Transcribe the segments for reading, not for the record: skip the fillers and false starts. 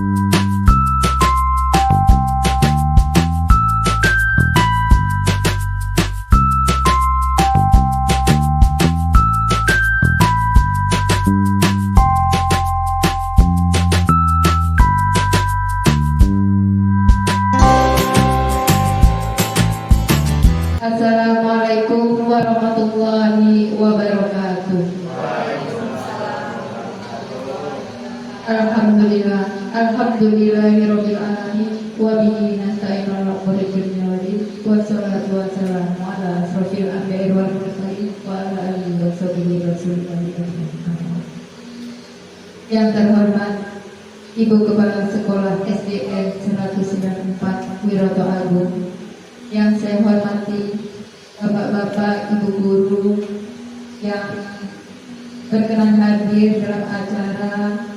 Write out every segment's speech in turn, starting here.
Assalamualaikum warahmatullahi wabarakatuh. Alhamdulillahirabbil alamin wa bihi nasta'inu ala umuri dunya wad din wassalatu wassalamu ala asrofil anbiya'i wal mursalin wa ala alihi wa sahbihi rasulillah. Yang terhormat Ibu Kepala Sekolah SDN 194 Wiroto Agung, yang saya hormati Bapak-bapak, Ibu guru yang berkenan hadir dalam acara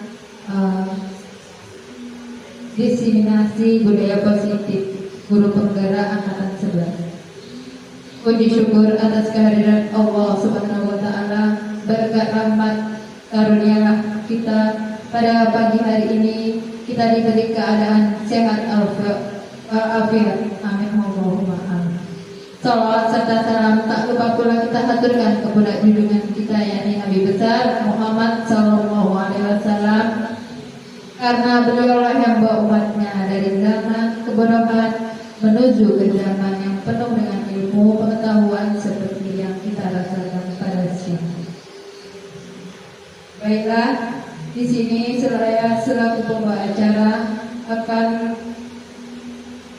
diseminasi budaya positif guru penggerak angkatan 11. Puji syukur atas kehadiran Allah Subhanahu wa taala, berkat rahmat karunialah kita pada pagi hari ini kita diberi keadaan sehat walafiat. Amin Allahumma amin. Salawat serta salam tak lupa pula kita haturkan kepada junjungan kita, yakni Nabi besar Muhammad Sallallahu Alaihi Wasallam, karena beliaulah yang bawa umatnya dari zaman kebodohan menuju ke zaman yang penuh dengan ilmu pengetahuan seperti yang kita rasakan pada siang. Baiklah, di sini saya selaku pembawa acara akan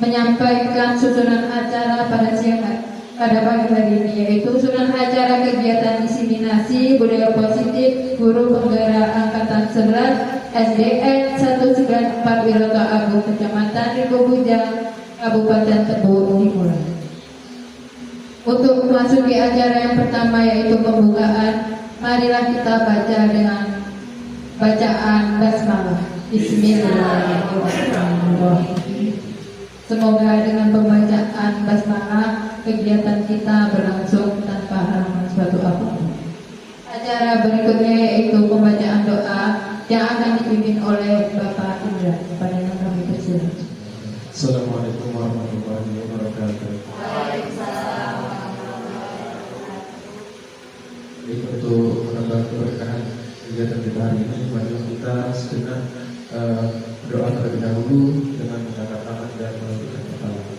menyampaikan susunan acara pada pagi hari ini, yaitu susunan acara kegiatan diseminasi budaya positif guru penggerak angkatan 11 SDN 194 Wiroto Agung, Kecamatan Rigo Bujang, Kabupaten Tebo dimulai. Untuk memasuki acara yang pertama, yaitu pembukaan, marilah kita baca dengan bacaan basmalah. Bismillahirrahmanirrahim. Semoga dengan pembacaan basmalah kegiatan kita berlangsung tanpa halangan suatu apapun. Acara berikutnya yaitu pembacaan doa yang akan dipimpin oleh Bapak Indra. Kepada yang kami persilakan. Assalamualaikum warahmatullahi wabarakatuh. Waalaikumsalam. Untuk menambah keberkahan kegiatan kita hari ini, mari kita sejenak berdoa terlebih dahulu dengan mengangkat tangan dan menundukkan kepala.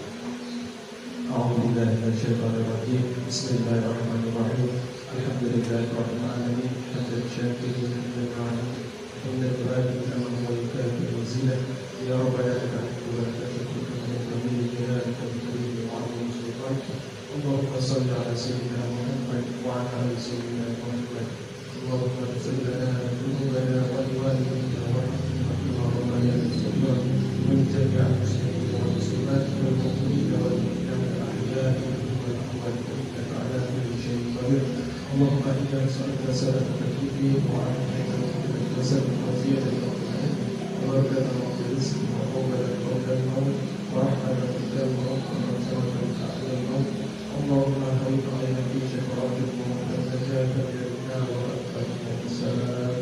A'udzubillahi minasyaitonirrajim. Bismillahirrahmanirrahim. Alhamdulillahirabbil alamin. Hamdan syakirin hamdan alamin. Hamdan barakan wa yukafi wazilah. Ya rabbana lakal hamdu wa lakal syukru min qabli jalalika wa karim wa 'azimi sultan. Allahumma shalli ala sayyidina Muhammad wa ala ali sayyidina Muhammad. Allahumma ighfir lana dhunubana wa li walidayna wa Allahumma ya Rasulullah min jami'il muslimin wal muslimat wal mu'minin wal mu'minat al-ahya'i wal amwat innaka 'ala kulli syai'in qadir. Allahumma inna nas'aluka salamatan fid din wa 'afiyatan fil jasad wa ziyadatan fil 'ilm wa barakatan fil rizqi wa qawlan qawlan maut wa rahmatan fid dar wa rahmatan fil maut. Allahumma hawwin 'alaina fi shafa'atil maut wa najatan minna wa afina bis-salam.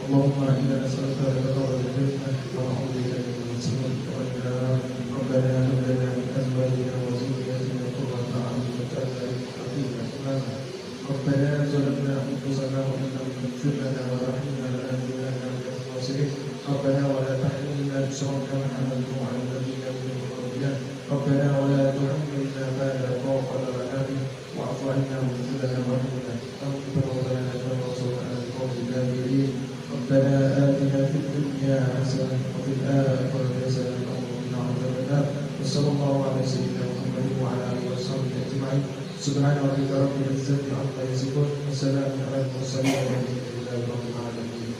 Allahumma inna nas'aluka ridha al-jannah wa na'udzu bika min sakhatika wan nar. Rabbana hab lana min azwajina wa dhurriyyatina qurrata a'yun waj'alna lil-muttaqina imama. Rabbana zalamna anfusana wa in lam taghfir lana wa tarhamna lanakunanna minal khasirin. Rabbana wa la tahmilna isran kama hamaltahu 'ala alladhina min qablina. Rabbana wa la tuhammilna ma la taqata lana bihi wa'fu 'anna waghfir lana warhamna anta rabbana fansurna 'alal qawmil kafirin. ربنا آتنا في الدنيا حسنة وفي الآخرة حسنة وقنا عذاب النار. وصلى الله على سيدنا محمد وعلى آله وصحبه أجمعين. سبحان ربك رب العزة عما يصفون وسلام على المرسلين والحمد لله رب العالمين.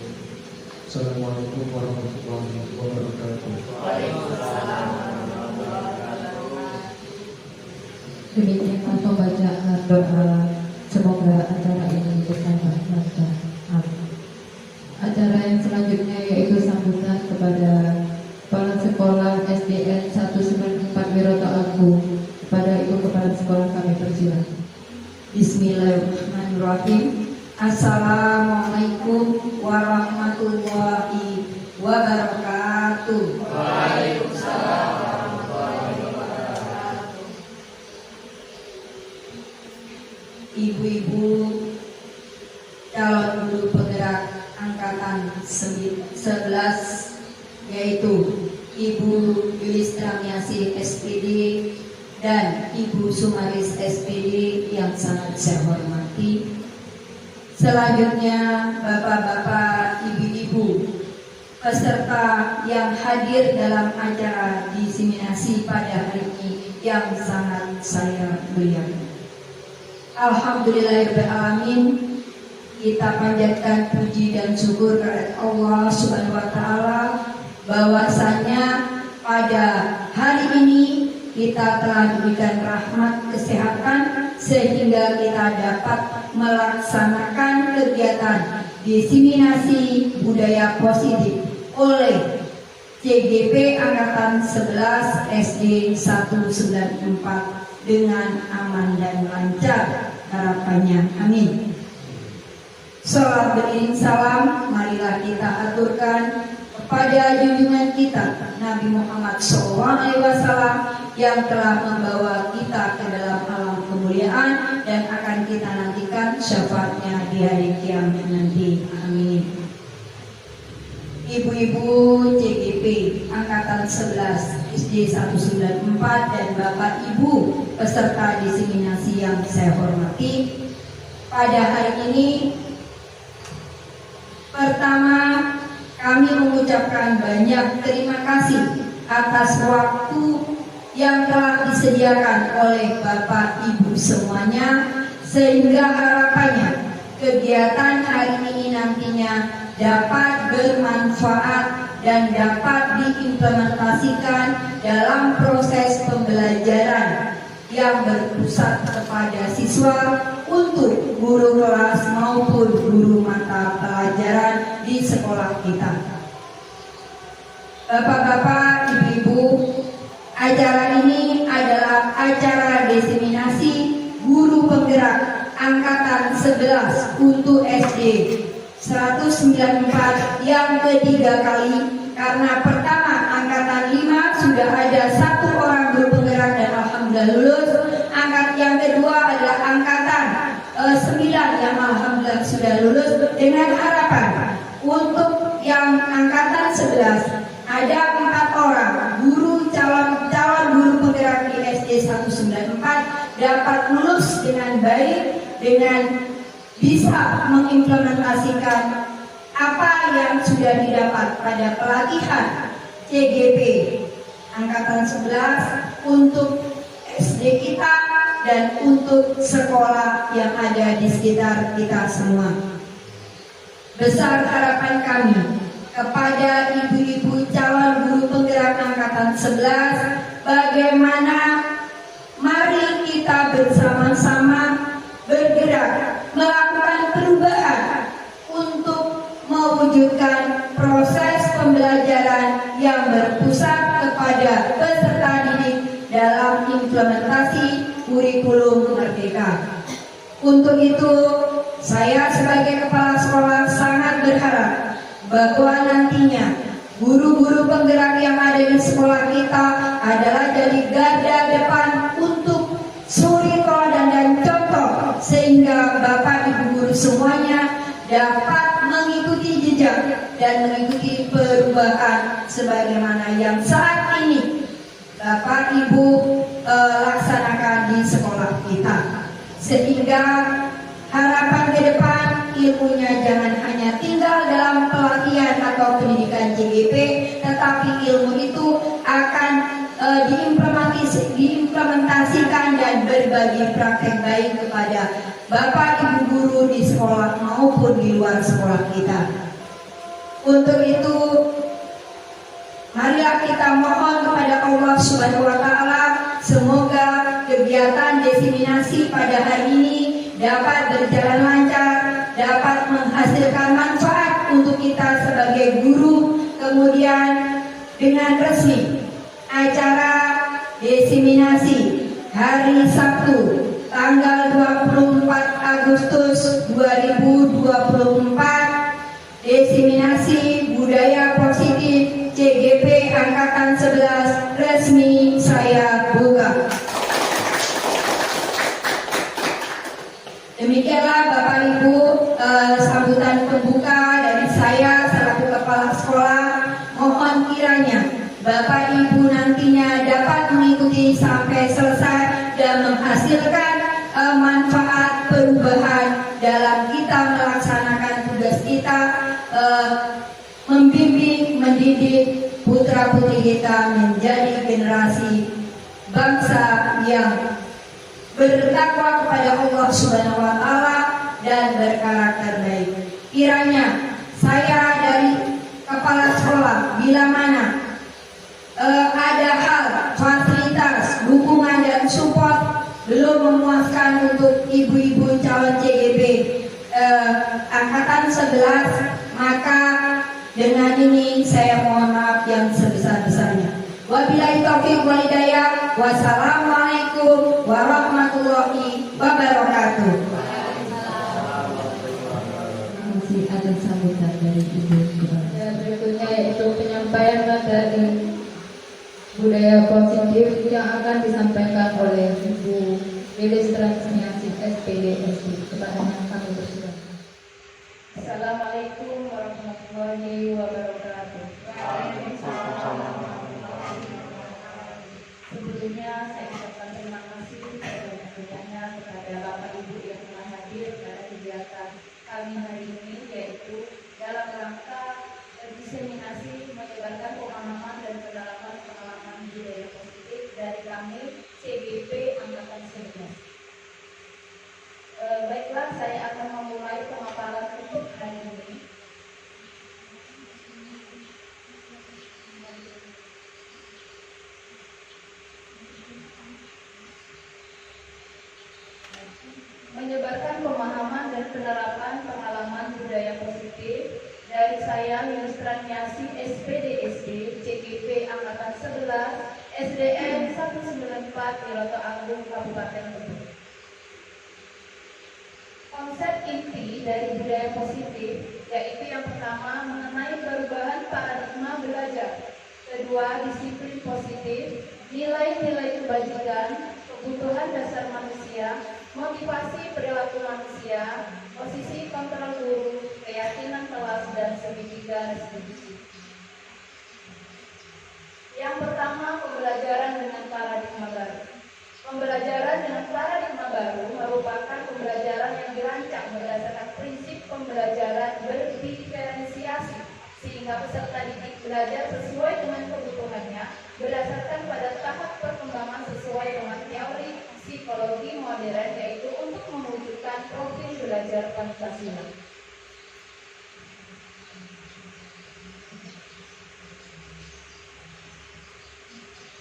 Assalamualaikum warahmatullahi wabarakatuh. Demikian pembacaan doa. Semoga acara ini bertambah lancar. Amin. Acara yang selanjutnya yaitu sambutan kepada Kepala Sekolah SDN 194 Wiroto Agung. Kepada Ibu Kepala Sekolah kami persilakan. Bismillahirrahmanirrahim. Assalamualaikum warahmatullahi wabarakatuh. yaitu Ibu Yulistra Miasi SPD dan Ibu Sumaris SPD yang sangat saya hormati. Selanjutnya Bapak-bapak, Ibu-ibu peserta yang hadir dalam acara diseminasi pada hari ini yang sangat saya muliakan. Alhamdulillahirrahmanirrahim, kita panjatkan puji dan syukur kepada Allah Subhanahu wa Ta'ala bahwasanya pada hari ini kita telah diberikan rahmat kesehatan sehingga kita dapat melaksanakan kegiatan diseminasi budaya positif oleh CGP Angkatan 11 SD 194 dengan aman dan lancar harapannya. Amin. Salat beriring salam, marilah kita aturkan kepada junjungan kita Nabi Muhammad SAW yang telah membawa kita ke dalam alam kemuliaan dan akan kita nantikan syafaatnya di hari kiamat nanti. Amin. Ibu-ibu CGP Angkatan 11 SD 194 dan Bapak Ibu peserta diseminasi yang saya hormati, pada hari ini pertama kami mengucapkan banyak terima kasih atas waktu yang telah disediakan oleh Bapak Ibu semuanya, sehingga harapannya kegiatan hari ini nantinya dapat bermanfaat dan dapat diimplementasikan dalam proses pembelajaran yang berpusat kepada siswa untuk guru kelas maupun guru mata pelajaran di sekolah kita. Bapak-bapak, ibu-ibu, acara ini adalah acara diseminasi guru penggerak Angkatan 11 untuk SD 194 yang ketiga kali, karena pertama Angkatan 5 sudah ada 1 orang guru penggerak dan alhamdulillah lulus. Angkat yang kedua adalah Angkatan 9 yang alhamdulillah sudah lulus, dengan harapan untuk yang Angkatan 11 ada 4 orang guru calon guru penggerak di SD 194 dapat lulus dengan baik, dengan bisa mengimplementasikan apa yang sudah didapat pada pelatihan CGP Angkatan 11 untuk SD kita dan untuk sekolah yang ada di sekitar kita semua. Besar harapan kami kepada ibu-ibu calon guru penggerak Angkatan 11, bagaimana mari kita bersama-sama bergerak melakukan perubahan untuk mewujudkan proses pembelajaran yang berpusat kepada peserta didik dalam implementasi kurikulum merdeka. Untuk itu, saya sebagai kepala sekolah sangat berharap bahwa nantinya guru-guru penggerak yang ada di sekolah kita adalah jadi garda depan untuk suri teladan dan contoh, sehingga Bapak Ibu guru semuanya dapat mengikuti jejak dan mengikuti perubahan sebagaimana yang saat ini Bapak Ibu laksanakan di sekolah kita, sehingga harapan ke depan ilmunya jangan hanya tinggal dalam pelatihan atau pendidikan CGP, tetapi ilmu itu akan diimplementasikan dan berbagi praktek baik kepada Bapak Ibu guru di sekolah maupun di luar sekolah kita. Untuk itu, marilah kita mohon kepada Allah Subhanahu wa Ta'ala, semoga kegiatan diseminasi pada hari ini dapat berjalan lancar, dapat menghasilkan manfaat untuk kita sebagai guru. Kemudian dengan resmi acara diseminasi hari Sabtu tanggal 24 Agustus 2024, diseminasi budaya positif CGP Angkatan 11 resmi saya buka. Demikianlah Bapak Ibu sambutan pembuka dari saya selaku kepala sekolah. Bapak Ibu nantinya dapat mengikuti sampai selesai dan menghasilkan manfaat perubahan dalam kita melaksanakan tugas kita, membimbing, mendidik putra-putri kita menjadi generasi bangsa yang bertakwa kepada Allah Subhanahu wa taala dan berkarakter baik. Kiranya saya dari kepala sekolah bila mana ada hal, fasilitas, dukungan dan support belum memuaskan untuk ibu-ibu calon CGP angkatan 11, maka dengan ini saya mohon maaf yang sebesar-besarnya. Wabillahi taufiq wal hidayah. Wassalamualaikum warahmatullahi wabarakatuh. Masih ada sambutan dari Ibu. Berikutnya yaitu penyampaian materi budaya positif yang akan disampaikan oleh Ibu Lilis Transmiasi SPD kepada kami bersilakan. Assalamualaikum warahmatullahi wabarakatuh. Sebelumnya saya ucapkan terima kasih sebanyak-banyaknya kepada Bapak Ibu yang telah hadir pada kegiatan kami hari ini, yaitu dalam rangka diseminasi menyebarkan pemahaman dan pendalaman pengalaman budaya positif dari kami CGP Angkatan 11. Baiklah, saya akan memulai pemaparan untuk hari ini. Menyebarkan pemahaman dan penerapan pengalaman budaya positif dari saya Yusran Nyasi SPDSD CGP Angkatan 11 SDN 194 Wiroto Agung Kabupaten Bogor. Konsep inti dari budaya positif yaitu yang pertama mengenai perubahan paradigma belajar, kedua disiplin positif, nilai-nilai kebajikan, kebutuhan dasar manusia, motivasi perilaku manusia, posisi kontrol guru, keyakinan kelas, dan segitiga restitusi. Yang pertama, pembelajaran dengan paradigma baru. Pembelajaran dengan paradigma baru merupakan pembelajaran yang dirancang berdasarkan prinsip pembelajaran berdiferensiasi, sehingga peserta didik belajar sesuai dengan kebutuhannya berdasarkan pada tahap perkembangan sesuai dengan teori psikologi modern, yaitu untuk mewujudkan profil belajar Pancasila.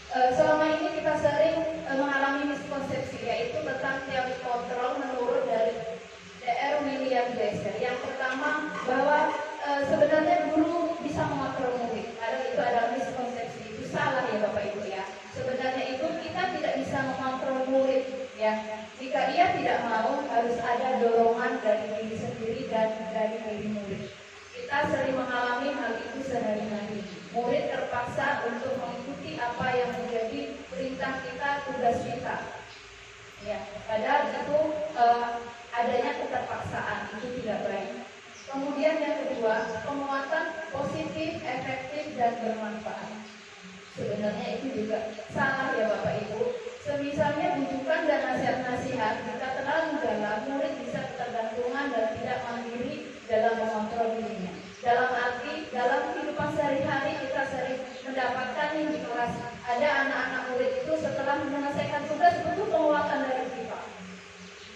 Selama ini kita sering mengalami miskonsepsi, yaitu tentang teori kontrol menurut dari Dr. William Glasser. Yang pertama, bahwa sebenarnya guru bisa mengontrol murid. Padahal itu adalah miskonsepsi, itu salah ya Bapak Ibu ya. Sebenarnya itu kita tidak bisa mengontrol murid ya. Jika ia tidak mau, harus ada dorongan dari diri sendiri dan dari diri murid. Kita sering mengalami hal itu sehari-hari. Murid terpaksa untuk mengikuti apa yang menjadi perintah kita, tugas kita. Ya, padahal itu adanya keterpaksaan, itu tidak baik. Kemudian yang kedua, penguatan positif, efektif, dan bermanfaat. Sebenarnya itu juga salah ya Bapak Ibu. Semisalnya bujukan dan nasihat-nasihat jika terlalu dalam, murid bisa ketergantungan dan tidak mandiri dalam mengontrol dirinya. Dalam arti, dalam kehidupan sehari-hari kita sering mendapatkan yang di kelas. Ada anak-anak murid itu setelah menyelesaikan tugas butuh penguatan dari kita.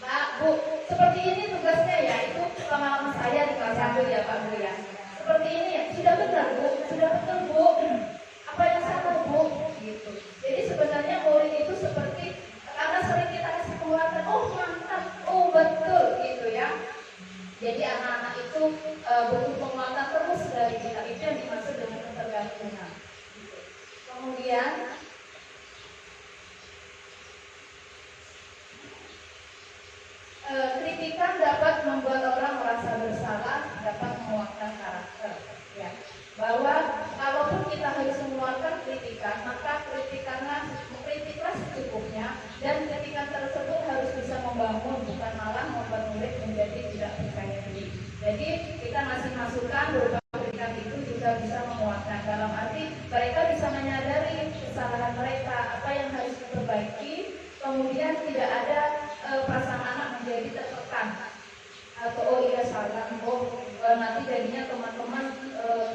Pak, Bu, seperti ini tugasnya ya, itu pengalaman saya di kelas 1 ya Pak Bu ya. Seperti ini ya, sudah benar Bu, sudah betul Bu. Apa yang salah Bu? Gitu. Jadi sebenarnya murid itu seperti, karena sering kita kasih penguatan, oh mantap, oh betul gitu ya. Jadi anak-anak itu butuh penguatan terus dari kita, itu yang dimaksud dengan ketergantungan. Kemudian kritikan dapat membuat orang merasa bersalah, dapat menguatkan karakter. Ya, bahwa kalaupun kita harus mengeluarkan kritikan, maka kritiklah secukupnya, dan kritikan tersebut harus bisa membangun, bukan malah membuat murid menjadi tidak percaya diri. Jadi kita masih masukan berupa kritikan itu juga bisa menguatkan. Dalam dalam arti mereka bisa menyadari kesalahan mereka, apa yang harus diperbaiki, kemudian tidak ada perasaan anak menjadi tertekan atau oh iya salah, nanti jadinya teman-teman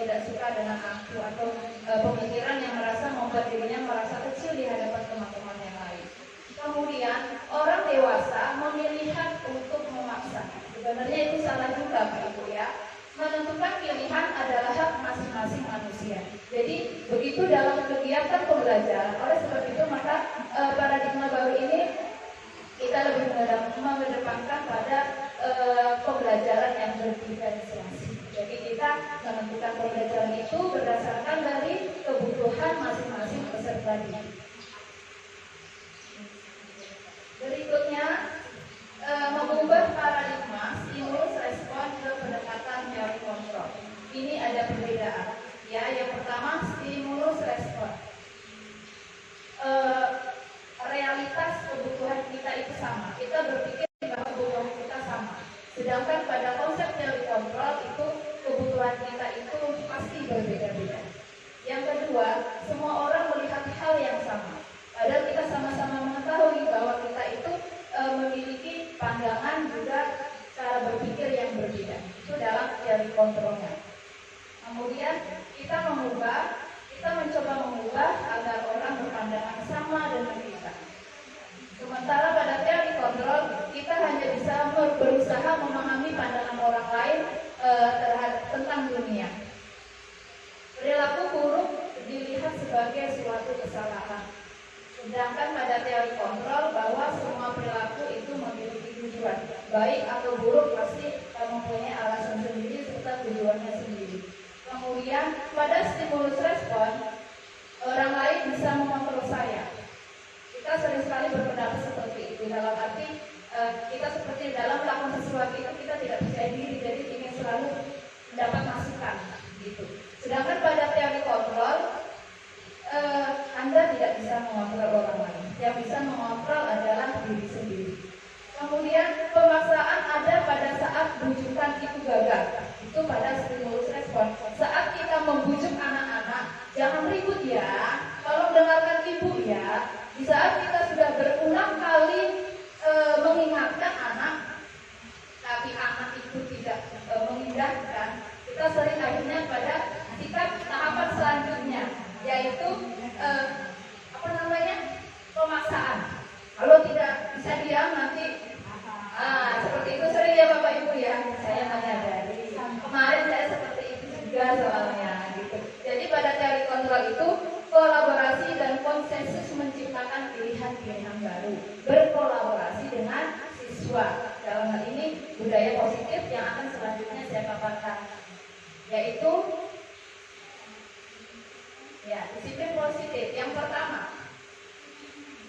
tidak suka dengan aku, atau pemikiran yang merasa membuat dirinya merasa kecil di hadapan teman-teman yang lain. Kemudian orang dewasa memilih hak untuk memaksa. Sebenarnya itu salah juga Pak Ibu ya. Menentukan pilihan adalah hak masing-masing manusia. Jadi begitu dalam kegiatan pembelajaran. Oleh sebab itu maka paradigma baru ini kita lebih mengedepankan pada pembelajaran yang berdiferensiasi. Jadi kita menentukan pembelajaran itu berdasarkan dari kebutuhan masing-masing peserta didik. Berikutnya mengubah paradigma stimulus respon ke pendekatan teori kontrol. Ini ada perbedaan. Ya, yang pertama stimulus respon. Realitas kebutuhan kita itu sama. Kita berpikir bahwa kebutuhan kita sama. Sedangkan pada konsep teori kontrol itu kebutuhan kita itu pasti berbeda-beda. Yang kedua, semua orang melihat hal yang sama. Padahal kita sama-sama mengetahui bahwa kita itu memiliki pandangan juga cara berpikir yang berbeda. Itu dalam teori kontrolnya. Kemudian kita mencoba mengubah agar orang berpandangan sama dengan kita. Sementara pada teori kontrol kita hanya bisa berusaha memahami pandangan orang lain tentang dunia. Perilaku buruk dilihat sebagai suatu kesalahan. Sedangkan pada teori kontrol bahwa semua perilaku itu memiliki tujuan, baik atau buruk pasti mempunyai alasan sendiri serta tujuannya sendiri. Kemudian pada stimulus respon, orang lain bisa mengontrol saya. Kita sering sekali berpendapat seperti itu, dalam arti kita seperti dalam melakukan sesuatu itu kita tidak percaya diri, jadi ingin selalu mendapat masukan gitu. Sedangkan pada teori kontrol Anda tidak bisa mengontrol orang lain. Yang bisa mengontrol adalah diri sendiri. Kemudian pemaksaan ada pada saat bujukan itu gagal. Itu pada stimulus respon. Saat kita membujuk anak-anak, jangan ribut ya. Tolong dengarkan ibu ya. Di saat kita sudah berulang kali mengingatkan anak, tapi anak itu tidak mengindahkan, kita sering akhirnya pada sikap tahapan selanjutnya, yaitu pemaksaan. Kalau tidak bisa diam nanti seperti itu sering ya Bapak Ibu ya. Saya menyadari kemarin saya seperti itu juga soalnya gitu. Jadi pada teori kontrol itu kolaborasi dan konsensus menciptakan pilihan-pilihan baru, berkolaborasi dengan siswa. Dalam hal ini budaya positif yang akan selanjutnya saya paparkan, yaitu disiplin positif. Yang pertama,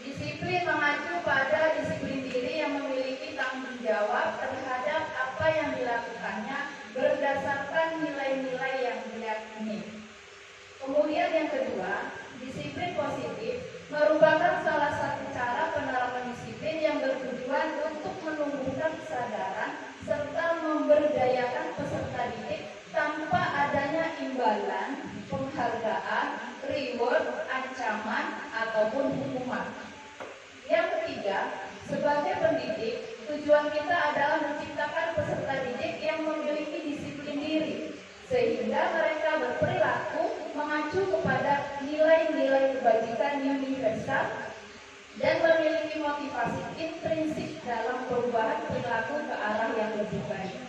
disiplin mengacu pada disiplin diri yang memiliki tanggung jawab terhadap apa yang dilakukannya berdasarkan nilai-nilai yang diyakini. Kemudian yang kedua, disiplin positif merupakan salah satu cara penerapan disiplin yang bertujuan untuk menumbuhkan kesadaran serta memberdayakan peserta didik tanpa adanya imbalan, penghargaan, reward, ancaman, ataupun hukuman. Yang ketiga, sebagai pendidik, tujuan kita adalah menciptakan peserta didik yang memiliki disiplin diri, sehingga mereka berperilaku mengacu kepada nilai-nilai kebajikan universal dan memiliki motivasi intrinsik dalam perubahan perilaku ke arah yang lebih baik.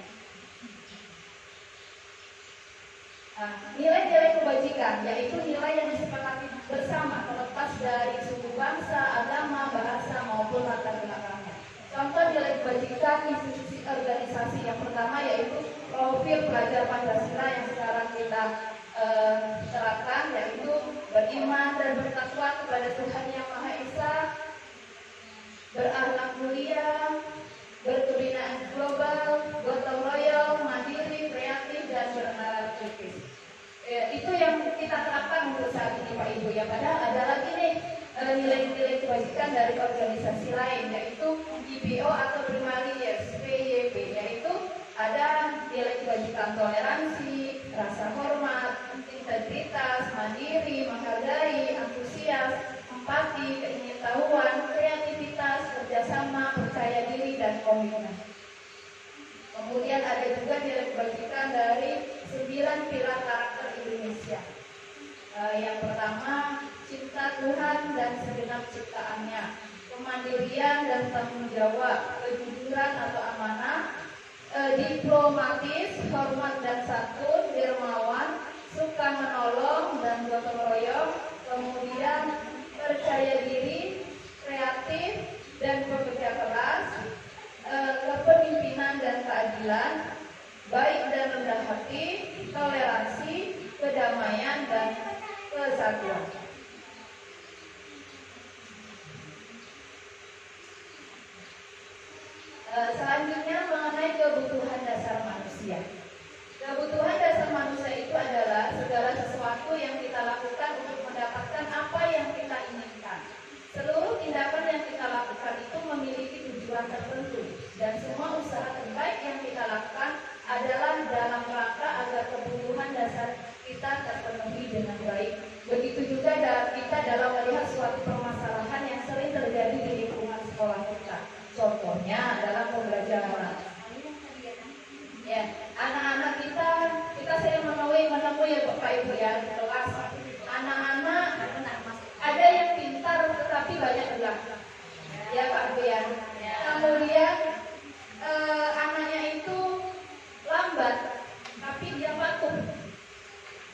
Nilai-nilai kebajikan yaitu nilai yang disepakati bersama terlepas dari suku bangsa, agama, bahasa maupun latar belakangnya. Contoh nilai kebajikan institusi organisasi yang pertama yaitu profil pelajar Pancasila yang sekarang kita terapkan, yaitu beriman dan bertakwa kepada Tuhan Yang Maha Esa, berakhlak mulia, berkebinaan global, gotong royong, mandiri, kreatif, dan bernalar kritis. Itu yang kita terapkan untuk saat ini Pak Ibu ya. Padahal ada lagi nih nilai-nilai kebajikan dari organisasi lain, yaitu IBO atau Primary Years PYP, yaitu ada nilai kebajikan toleransi, rasa hormat, integritas, mandiri, komitmen. Kemudian ada juga dibagikan dari 9 pilar karakter Indonesia. Yang pertama, cinta Tuhan dan segenap ciptaannya, kemandirian dan tanggung jawab, kejujuran atau amanah, diplomatis, hormat dan santun, dermawan, suka menolong dan gotong royong, kemudian percaya diri, kreatif dan bekerja keras, kepemimpinan dan keadilan, baik dan rendah hati, toleransi, kedamaian dan kesatuan. Selanjutnya mengenai kebutuhan dasar manusia. Kebutuhan dasar manusia itu adalah segala sesuatu yang kita lakukan untuk mendapatkan apa yang kita inginkan. Seluruh tindakan yang kita lakukan itu memiliki tujuan tertentu, dan semua usaha terbaik yang kita lakukan adalah dalam rangka agar kebutuhan dasar kita terpenuhi dengan baik. Begitu juga kita dalam melihat suatu permasalahan yang sering terjadi di lingkungan sekolah kita. Contohnya dalam pembelajaran. Ya, anak-anak kita sering menemui ya Bapak Ibu ya di kelas. Anak-anak ada yang pintar tetapi banyak belah. Ya Pak Ibu ya. Kemudian anaknya itu lambat tapi dia patuh.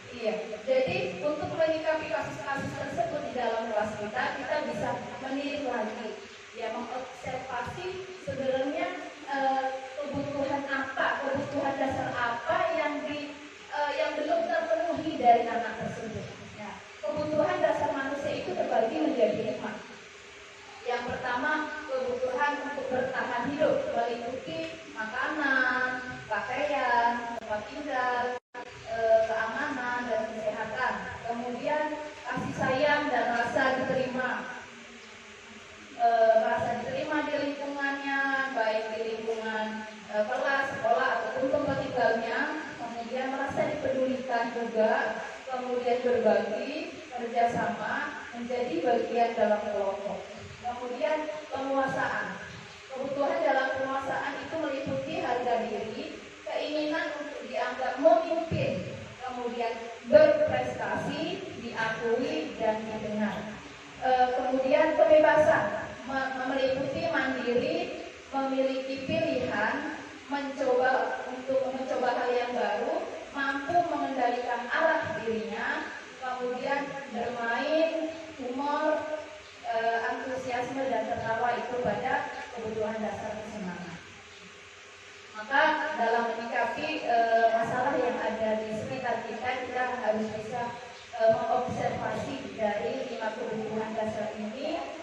Iya. Jadi untuk menyikapi kasus-kasus tersebut di dalam kelas kita bisa meniru lagi. Ya, mengobservasi sebenarnya kebutuhan dasar apa yang belum terpenuhi dari anak tersebut. Ya, kebutuhan dasar manusia itu terbagi menjadi 5. Yang pertama, kebutuhan untuk bertahan hidup meliputi makanan, pakaian, tempat tinggal, keamanan dan kesehatan. Kemudian kasih sayang dan rasa diterima. Merasa diterima di lingkungannya, baik di lingkungan kelas, sekolah ataupun tempat tinggalnya, kemudian merasa dipedulikan juga, kemudian berbagi, kerjasama, menjadi bagian dalam kelompok. Kemudian penguasaan. Kebutuhan dalam penguasaan itu meliputi harga diri, keinginan untuk dianggap memimpin, kemudian berprestasi, diakui dan didengar. Kemudian kebebasan meliputi mandiri, memiliki pilihan, mencoba hal yang baru, mampu mengendalikan arah dirinya, kemudian bermain, humor, antusiasme dan tertawa itu pada kebutuhan dasar kesenangan. Maka dalam menyikapi masalah yang ada di sekitar kita harus bisa mengobservasi dari 5 kebutuhan dasar ini.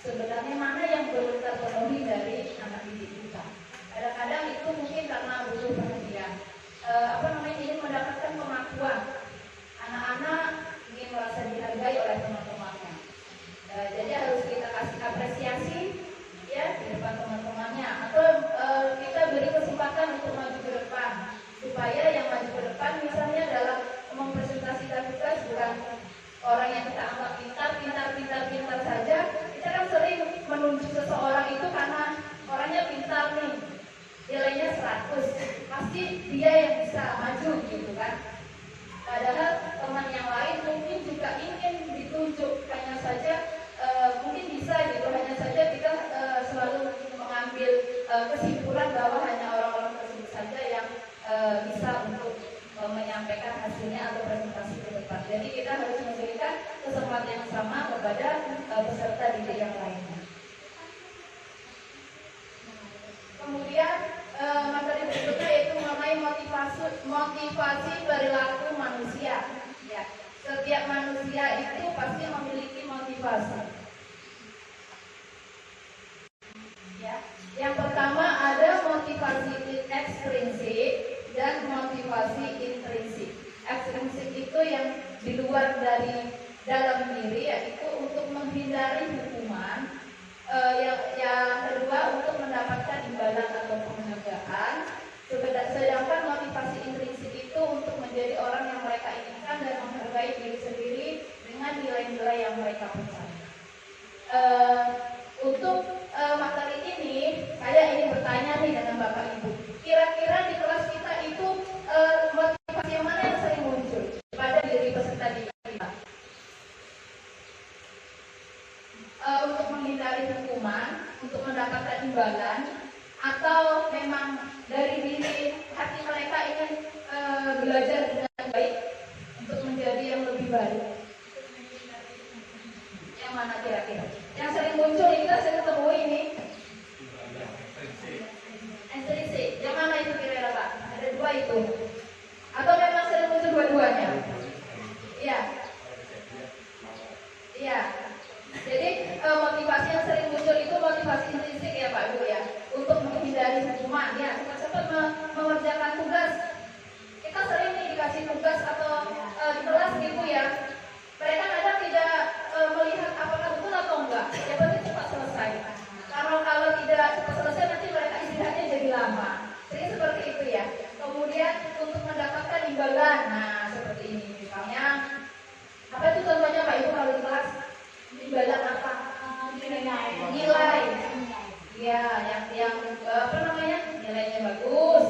Sebenarnya mana yang belum terpenuhi dari anak didik kita. Kadang-kadang itu mungkin karena butuh perhatian. Ingin mendapatkan pengakuan. Anak-anak ingin merasa dihargai oleh teman-temannya. Jadi harus kita kasih apresiasi ya di depan teman-temannya. Atau kita beri kesempatan untuk maju ke depan. Supaya yang maju ke depan misalnya dalam mempresentasikan tugas bukan orang yang kita anggap pintar saja. Kita kan sering menunjuk seseorang itu karena orangnya pintar nih, nilainya 100, pasti dia yang bisa maju gitu kan. Padahal teman yang lain mungkin juga ingin ditunjuk, hanya saja mungkin bisa gitu, hanya saja kita selalu mengambil kesimpulan bahwa hanya orang-orang tersebut saja yang bisa untuk menyampaikan hasilnya atau presentasi ke depan. Jadi kita harus memberikan kesempatan yang sama kepada peserta didik yang lainnya. Kemudian materi berikutnya yaitu mengenai motivasi perilaku manusia. Ya, setiap manusia itu pasti memiliki motivasi. Ya, yang pertama ada motivasi ekstrinsik dan motivasi intrinsik. Ekstrinsik itu yang di luar dari dalam diri, yaitu untuk menghindari hukuman. Yang kedua untuk mendapatkan imbalan atau penghargaan. Sedangkan motivasi intrinsik itu untuk menjadi orang yang mereka inginkan dan menghargai diri sendiri dengan nilai-nilai yang mereka percaya. Untuk materi ini saya ingin bertanya nih dengan Bapak Ibu, kira-kira di kelas kita itu motivasi yang mana yang sering muncul pada diri peserta didik kita? Untuk menghindari hukuman, untuk mendapatkan imbalan, atau memang dari diri hati mereka ingin belajar dengan baik untuk menjadi yang lebih baik? Yang mana kira-kira? Yang sering muncul ini kita sering temui ini. Intrinsik. Yang mana itu kira-kira Pak? Ada dua itu. Atau memang sering muncul dua-duanya? Iya. Iya. Jadi motivasi yang sering muncul itu motivasi intrinsik ya Pak Ibu ya, untuk menghindari hukuman ya, cepat-cepat mengerjakan tugas. Kita sering nih dikasih tugas atau di kelas gitu ya, mereka kadang tidak melihat apakah betul atau enggak, yang penting cepat selesai. Kalau tidak cepat selesai nanti mereka istirahatnya jadi lama. Jadi seperti itu ya. Kemudian untuk mendapatkan imbalan, nah seperti ini misalnya, apa itu contohnya Pak Ibu kalau di kelas? Imbalan apa? Nilai. Ya, yang apa namanya? Nilainya bagus.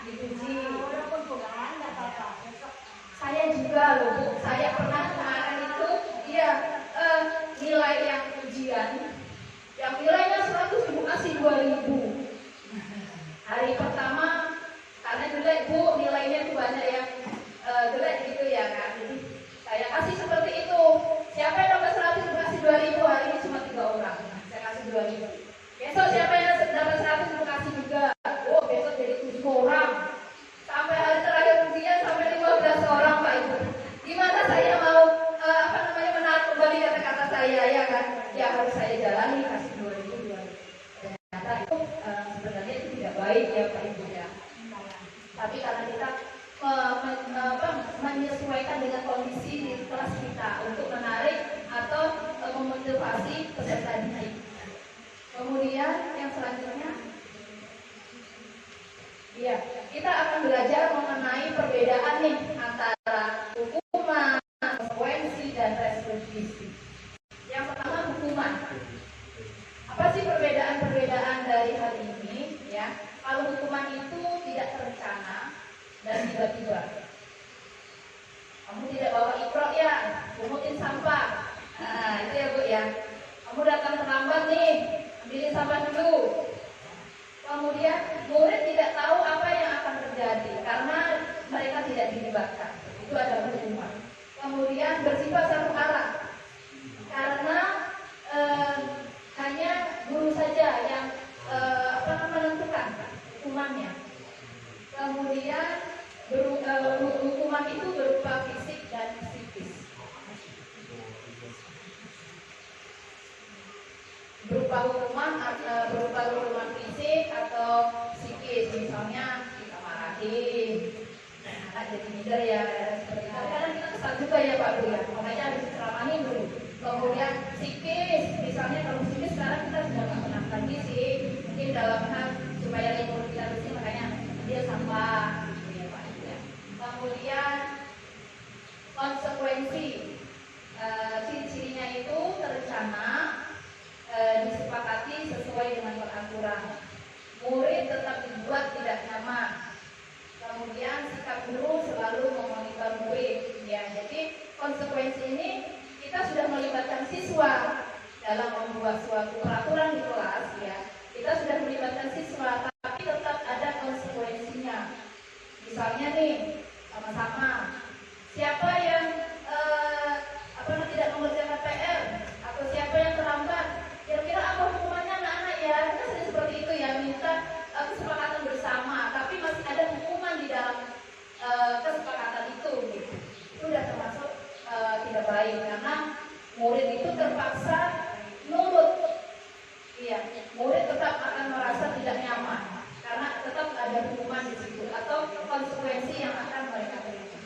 Dipuji. Saya juga loh Bu, saya pernah kemarin itu nilai yang ujian yang nilainya 100.000 kasih 2.000. Hari pertama karena jelek Bu, nilainya tuh banyak yang jelek gitu ya kan. Jadi saya kasih seperti itu. Siapa yang dapat 100 kasih 2.000, hari ini cuma 3 orang. Saya kasih 2.000. Besok siapa yang dapat 100 kasih juga. Oh, besok jadi 7 orang. Sampai hari terakhir ujian sampai 15 orang Pak Ibu. Gimana saya mau menarik kembali kata-kata saya ya kan? Ya harus saya jalani kasih 2.000. Ternyata itu sebenarnya itu tidak baik ya Pak Ibu ya. Tapi karena kita menyesuaikan dengan kondisi di kelas kita untuk menarik atau memotivasi peserta didik. Kemudian yang selanjutnya, ya kita akan belajar mengenai perbedaan nih antara hukuman, konsekuensi dan restitusi. Yang pertama hukuman. Apa sih perbedaan dari hal ini? Ya, kalau hukuman itu tidak terencana dan tiba-tiba. Kamu tidak bawa ikrok ya, pungutin sampah. Nah, itu ya Bu ya. Kamu datang terlambat nih, ambilin sampah dulu. Kemudian murid tidak tahu apa yang akan terjadi karena mereka tidak dilibatkan. Itu adalah hukuman. Kemudian bersifat satu arah karena hanya guru saja yang menentukan hukumannya. Kemudian hukuman itu berupa fisik dan psikis. Berupa hukuman fisik atau psikis, misalnya kita marahin, anak jadi minder ya, seperti itu. Kadang kita kesal juga ya Pak Bu ya, makanya harus diceramahin dulu. Kemudian psikis, misalnya kalau psikis sekarang kita sudah nggak pernah lagi sih, mungkin dalam hal supaya lingkungan kita bersih, makanya dia sampah. Kemudian konsekuensi, ciri-cirinya itu terencana, disepakati sesuai dengan peraturan. Murid tetap dibuat tidak nyaman. Kemudian sikap guru selalu memonitor murid. Ya, jadi konsekuensi ini kita sudah melibatkan siswa dalam membuat suatu peraturan di kelas. Ya, kita sudah melibatkan siswa, tapi tetap ada konsekuensinya. Misalnya nih, sama-sama siapa yang tidak mengerjakan PR atau siapa yang terlambat, kira-kira apa hukumannya anak-anak ya? Kita sering seperti itu ya, minta kesepakatan bersama, tapi masih ada hukuman di dalam kesepakatan itu gitu. Itu sudah termasuk tidak baik karena murid itu terpaksa nurut. Iya, murid tetap akan merasa tidak nyaman karena tetap ada hukuman di situ atau konsekuensi yang akan mereka terima.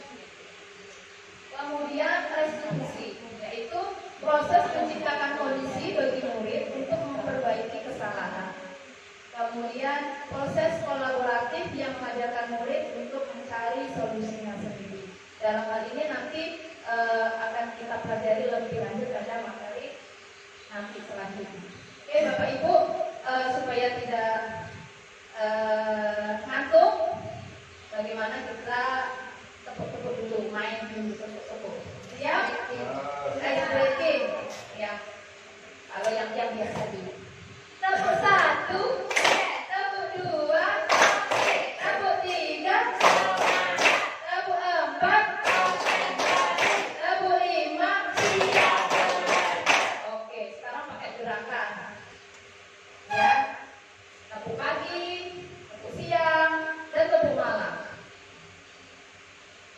Kemudian restitusi, yaitu proses menciptakan kondisi bagi murid untuk memperbaiki kesalahan. Kemudian proses kolaboratif yang mengajarkan murid untuk mencari solusinya sendiri. Dalam hal ini nanti akan kita pelajari lebih lanjut pada materi nanti selanjutnya. Oke Bapak Ibu, supaya tidak ngantuk, bagaimana kita tepuk-tepuk dulu, main dulu tepuk-tepuk. Siap? Ice breaking. Ya. Kalau yang biasa dulu. Tepuk 1, tepuk 2, tepuk 3, tepuk 4, tepuk 5. Oke, sekarang pakai gerakan. Ya. Tepuk pagi, tepuk siang, dan tepuk malam.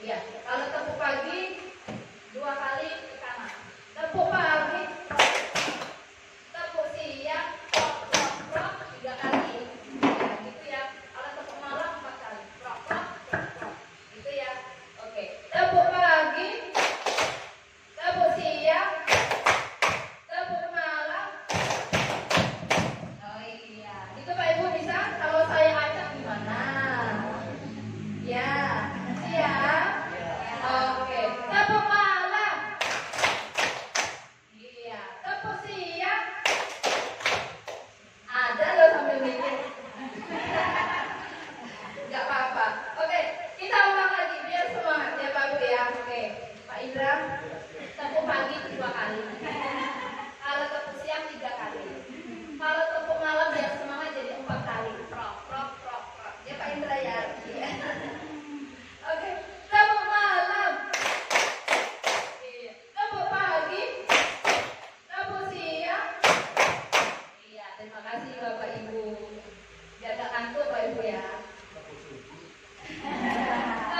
Ya, kalau tepuk pagi 2 kali ke kanan. Tepuk pagi, tepuk siang, 3 kali. Ya, gitu ya. Kalau tepuk malam 4 kali. Gitu ya. Oke. Tepuk pagi, tepuk siang, tepuk malam. Oh iya. Itu Pak Ibu bisa? Kalau saya acak gimana? Ya. Siap. Oke. Tepuk malam. Iya. Tepuk siang. Ada loh sambil mikir. Enggak apa-apa. Oke, kita ulang lagi biar semangat ya Pak Bu ya. Oke, Pak Indra, tepuk pagi 2 kali. Kalau tepuk siang 3 kali. Kalau tepuk malam biar semangat jadi 4 kali. Prok. Ya Pak Indra ya. Iya. Oke, tepuk malam. Iya. Tepuk pagi. Tepuk siang. Iya, terima kasih Bapak Ibu. Jaga kantuk Pak Ibu ya.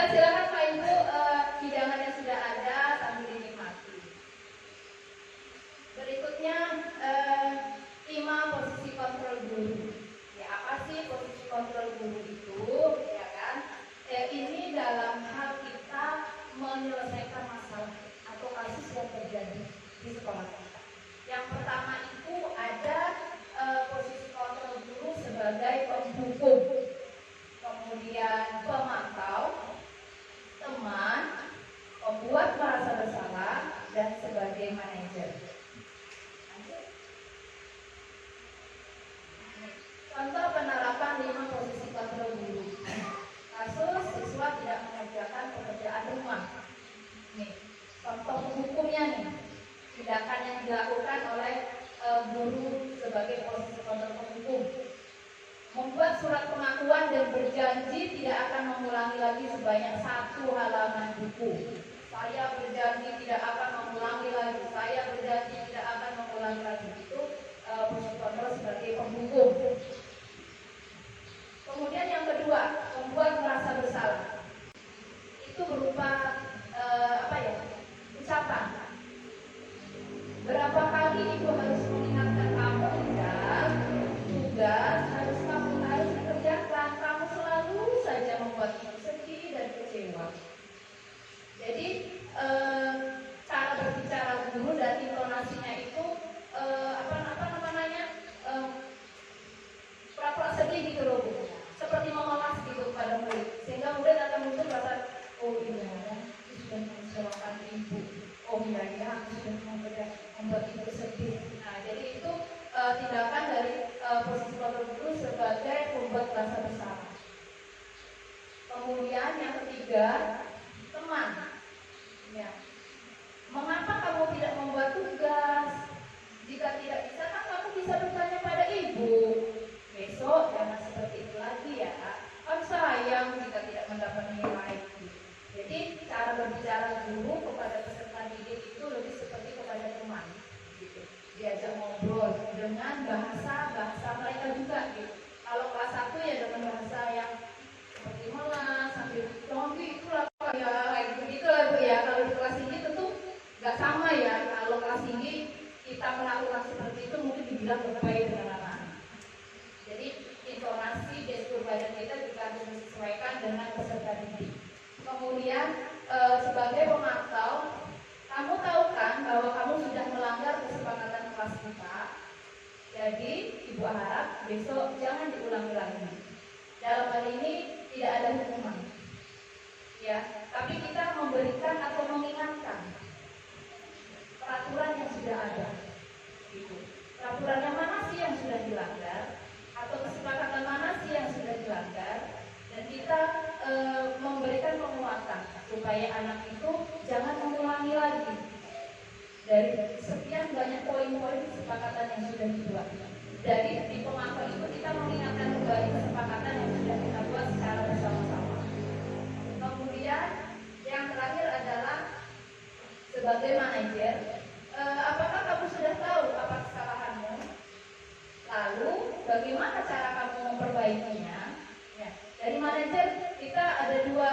Silakan Pak Ibu, hidangannya sudah ada sambil dinikmati. Berikutnya 5 posisi kontrol guru. Ya, apa sih posisi kontrol guru itu? Ya kan? Ini dalam hal kita menyelesaikan masalah atau kasus yang terjadi di sekolah kita. Yang pertama itu ada posisi kontrol guru sebagai penghukum, kemudian pemantau, teman, pembuat merasa bersalah, dan sebagai manajer. Contoh penerapan 5 posisi kontrol guru. Kasus siswa tidak mengerjakan pekerjaan rumah. Nih, contoh hukumnya nih. Tindakan yang dilakukan oleh guru sebagai posisi kontrol penghukum. Membuat surat pengakuan dan berjanji tidak akan mengulangi lagi sebanyak 1 halaman buku. Saya berjanji tidak akan mengulangi lagi. Saya berjanji tidak akan mengulangi lagi. Itu posisi kontrol sebagai penghukum. Kemudian yang kedua, membuat merasa bersalah. Itu berupa ucapan. Berapa kali ibu harus mengingatkan kamu, Indra, tugas harus dikerjakan. Kamu selalu saja membuat ibu sedih dan kecewa. Jadi cara berbicara guru dan intonasinya itu pura-pura sedih gitu loh Bu. Seperti memelas gitu pada murid, sehingga murid akan muncul rasa, oh iya ya, sudah mengecewakan ibu. Oh iya ya, sudah membuat ibu sedih. Nah, jadi itu tindakan dari posisi kontrol guru sebagai pembuat rasa bersalah. Kemudian yang ketiga, teman. Ya. Mengapa kamu tidak membuat tugas? Jika tidak bisa, kan kamu bisa bertanya pada ibu. Besok jangan seperti itu lagi ya. Kan sayang jika tidak mendapat nilai. Jadi cara berbicara guru kepada peserta didik itu lebih seperti kepada teman. Gitu. Diajak ngobrol dengan bahasa mereka juga. Gitu. Kalau kelas 1 ya dengan bahasa yang seperti melas, sambil itu lah ya, kayak begitu lah Bu ya. Kalau di kelas tinggi tentu nggak sama ya. Kalau kelas tinggi kita melakukan seperti itu mungkin dibilang berbeda dengan anak-anak. Jadi intonasi gestur badan kita juga harus disesuaikan dengan peserta didik. Kemudian sebagai pemantau, kamu tahu kan bahwa kamu sudah melanggar kesepakatan kelas kita. Jadi ibu harap besok jangan diulangi lagi. Dalam hal ini tidak ada hukuman, ya. Tapi kita memberikan atau mengingatkan peraturan yang sudah ada. Gitu. Peraturan yang mana sih yang sudah dilanggar? poin-poin kesepakatan yang sudah dibuat. Jadi di pengakuan itu kita mengingatkan kembali kesepakatan yang sudah kita buat secara bersama-sama. Kemudian yang terakhir adalah sebagai manajer, apakah kamu sudah tahu apa kesalahanmu? Lalu bagaimana cara kamu memperbaikinya? Ya, dari manajer kita ada dua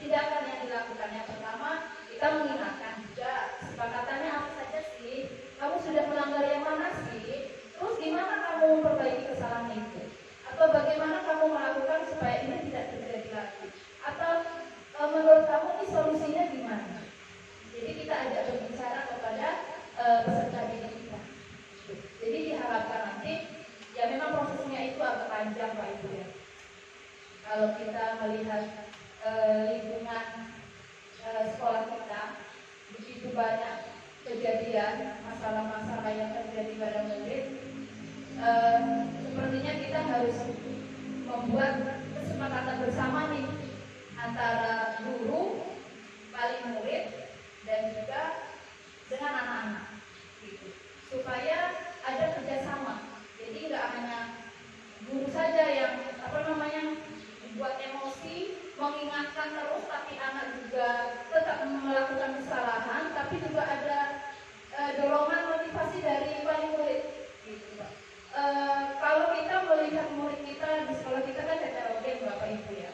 tindakan yang dilakukan. Yang pertama, kita mengingatkan juga kesepakatannya apa saja sih? Kamu sudah melanggar yang mana sih? Terus gimana kamu memperbaiki kesalahan itu? Atau bagaimana kamu melakukan supaya ini tidak terjadi lagi? Atau menurut kamu ini solusinya gimana? Jadi kita ajak berbicara kepada peserta didik kita. Jadi diharapkan nanti, ya memang prosesnya itu agak panjang Pak Ibu ya. Kalau kita melihat lingkungan sekolah kita, begitu banyak kejadian, masalah-masalah yang terjadi pada murid, sepertinya kita harus membuat kesepakatan bersama nih antara guru, wali murid, dan juga dengan anak-anak, gitu. Supaya ada kerjasama. Jadi nggak hanya guru saja yang membuat emosi, mengingatkan terus, tapi anak juga tetap melakukan kesalahan, tapi juga ada dorongan motivasi dari wali murid, gitu Pak. Kalau kita melihat murid kita di sekolah kita kan heterogen Bapak Ibu ya.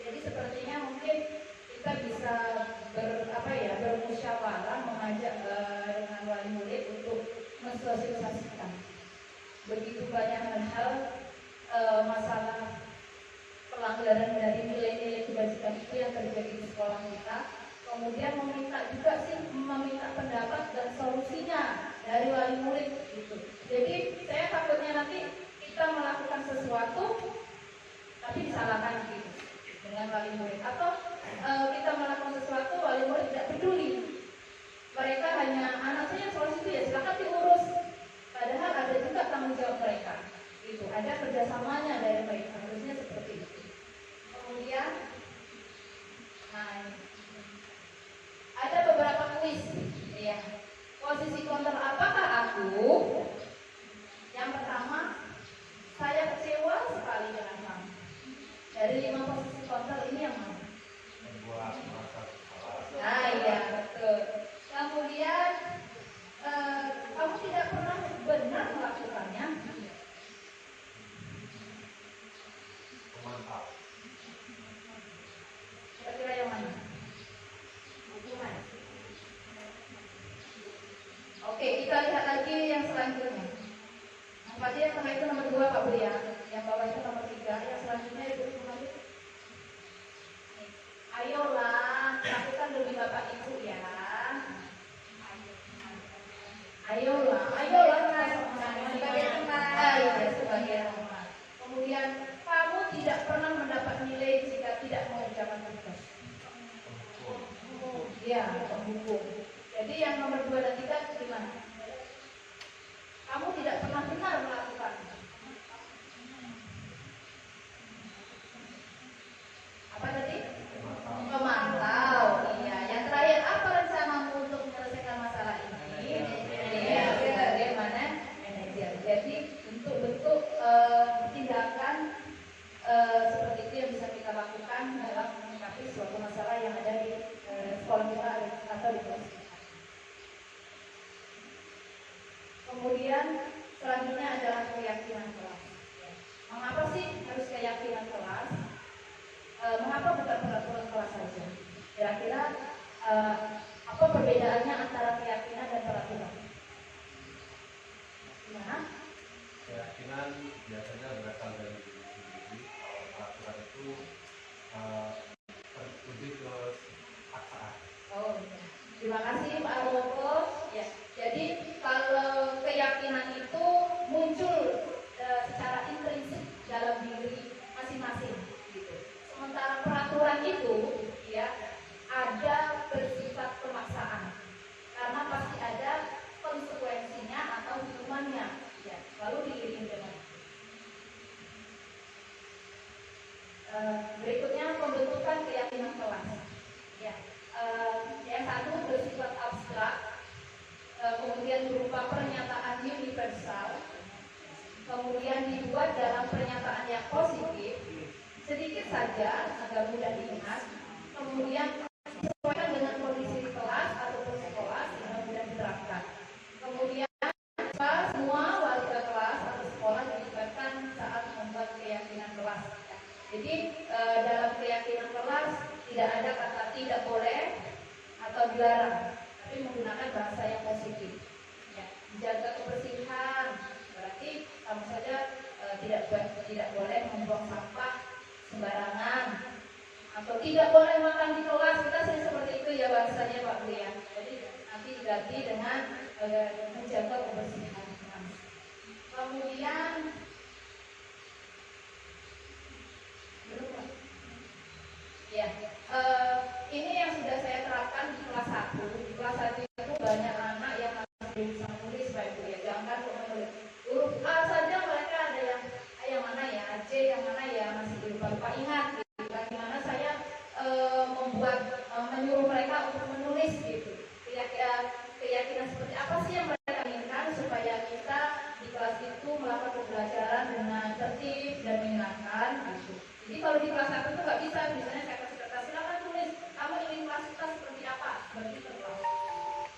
Jadi sepertinya mungkin kita bisa bermusyawarah mengajak dengan wali murid untuk mensosialisasikan begitu banyak hal masalah pelanggaran dari nilai-nilai kebajikan itu yang terjadi di sekolah kita. Kemudian meminta pendapat dan solusinya dari wali murid gitu. Jadi saya takutnya nanti kita melakukan sesuatu tapi disalahkan gitu dengan wali murid, atau kita melakukan sesuatu wali murid tidak peduli, mereka hanya anak saya solusi itu ya silakan diurus, padahal ada juga tanggung jawab mereka gitu, ada kerjasamanya dari mereka, harusnya seperti itu. Kemudian ada beberapa kuis ya, posisi counter apakah aku? Yang pertama, saya kecewa sekali dengan kamu. Dari 5 posisi counter ini yang mana? Nah iya betul. Kemudian kamu tidak pernah benar melakukannya. Kira-kira yang mana? Hukuman. Oke, kita lihat lagi yang selanjutnya. Yang yang tengah itu nomor 2 Pak Bu ya. Yang bawah itu nomor 3. Yang selanjutnya Ibu kembali. Ayolah, lakukan demi Bapak Ibu ya. Ayolah sebagai teman. Sebagai teman. Kemudian kamu tidak pernah mendapat nilai jika tidak mengerjakan tugas. Ya, penghukum. Jadi yang nomor 2 dan 3 gimana? Kamu tidak pernah benar melakukan. Apa tadi? Memantau. Iya. Yang terakhir, apa rencanamu untuk menyelesaikan masalah ini? Iya. Bagaimana manajer? Jadi bentuk-bentuk tindakan seperti itu yang bisa kita lakukan dalam menyikapi suatu masalah yang ada di sekolah kita atau di kelas. Kemudian selanjutnya adalah keyakinan kelas. Mengapa sih harus keyakinan kelas? Mengapa bukan peraturan kelas saja? Kira-kira apa perbedaannya antara keyakinan dan peraturan? Gimana? Keyakinan biasanya berasal dari diri sendiri. Kalau peraturan itu lebih ke paksaan. Oh, iya. Terima kasih Pak Arwoko. Ya, jadi kalau keyakinan itu muncul secara intrinsik dalam diri masing-masing, gitu. Sementara peraturan itu, ya, ada bersifat pemaksaan, karena pasti ada konsekuensinya atau hukumannya, ya. Lalu diiringi dengan berikutnya pembentukan keyakinan kelas. Ya, yang satu bersifat abstrak, kemudian berupa berupa pernyataan universal, kemudian dibuat dalam pernyataan yang positif, sedikit saja agar mudah diingat, kemudian disesuaikan dengan kondisi di kelas ataupun sekolah sehingga mudah diterapkan. Kemudian semua warga kelas atau sekolah dilibatkan saat membuat keyakinan kelas. Jadi dalam keyakinan kelas tidak ada kata tidak boleh atau dilarang, tapi menggunakan bahasa yang positif. Ya, menjaga kebersihan berarti sama saja tidak boleh membuang sampah sembarangan atau tidak boleh makan di kelas. Kita sering seperti itu ya bahasanya Pak Bu ya. Jadi nanti diganti dengan menjaga kebersihan. Kemudian ya, ini yang sudah saya terapkan di kelas 1. Di kelas 1 itu banyak anak yang masih bisa menulis Pak Ibu ya. Jangan menulis huruf A saja mereka ada yang mana ya, C yang mana ya masih lupa ingat. Gitu. Bagaimana saya menyuruh mereka untuk menulis gitu. Keyakinan seperti apa sih yang mereka inginkan supaya kita di kelas itu melakukan pembelajaran dengan tertib dan menyenangkan gitu. Jadi kalau di kelas 1 itu nggak bisa, misalnya saya kasih kertas, silakan tulis, kamu ingin kelas kita seperti apa, seperti itu.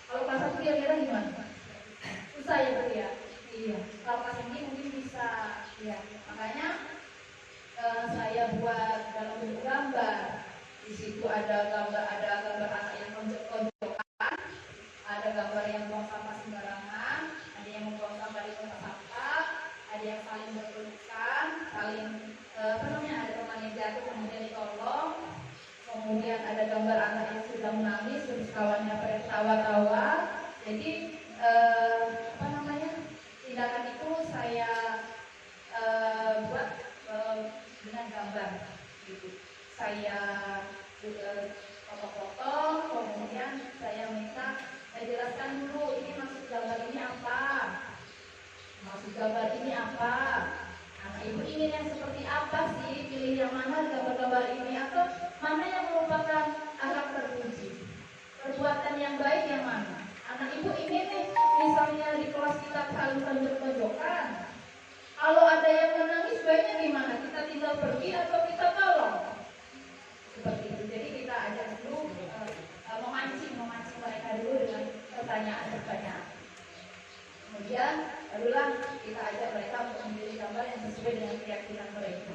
Kalau kelas 1 kira-kira gimana? Susah ya Bu ya? Iya. Kalau kelas ini mungkin bisa, ya. Makanya saya buat dalam bentuk gambar. Di situ ada gambar anak yang konjok-konjokan, ada gambar yang buang sampah sembarangan, ada yang membuang sampah di tempat sampah, ada yang saling berpelukan, saling ada teman yang jatuh kemudian ditolong, kemudian ada gambar anak yang sudah menangis terus kawannya pada tawa-tawa. Jadi tindakan itu saya buat dengan gambar gitu. Saya foto-foto, kemudian saya jelaskan dulu ini maksud gambar ini apa, anak ibu ingin yang seperti apa sih, pilih yang mana gambar-gambar ini, atau mana yang merupakan akhlak terpuji, perbuatan yang baik yang mana. Anak ibu ingin nih misalnya di kelas kita saling tonjok-tonjokan, kalau ada yang menangis baiknya gimana, kita tinggal pergi atau kita tolong, seperti itu. Jadi kita ajak dulu memancing mereka dulu dengan pertanyaan-pertanyaan. Kemudian barulah kita ajak mereka untuk memilih gambar yang sesuai dengan keyakinan mereka.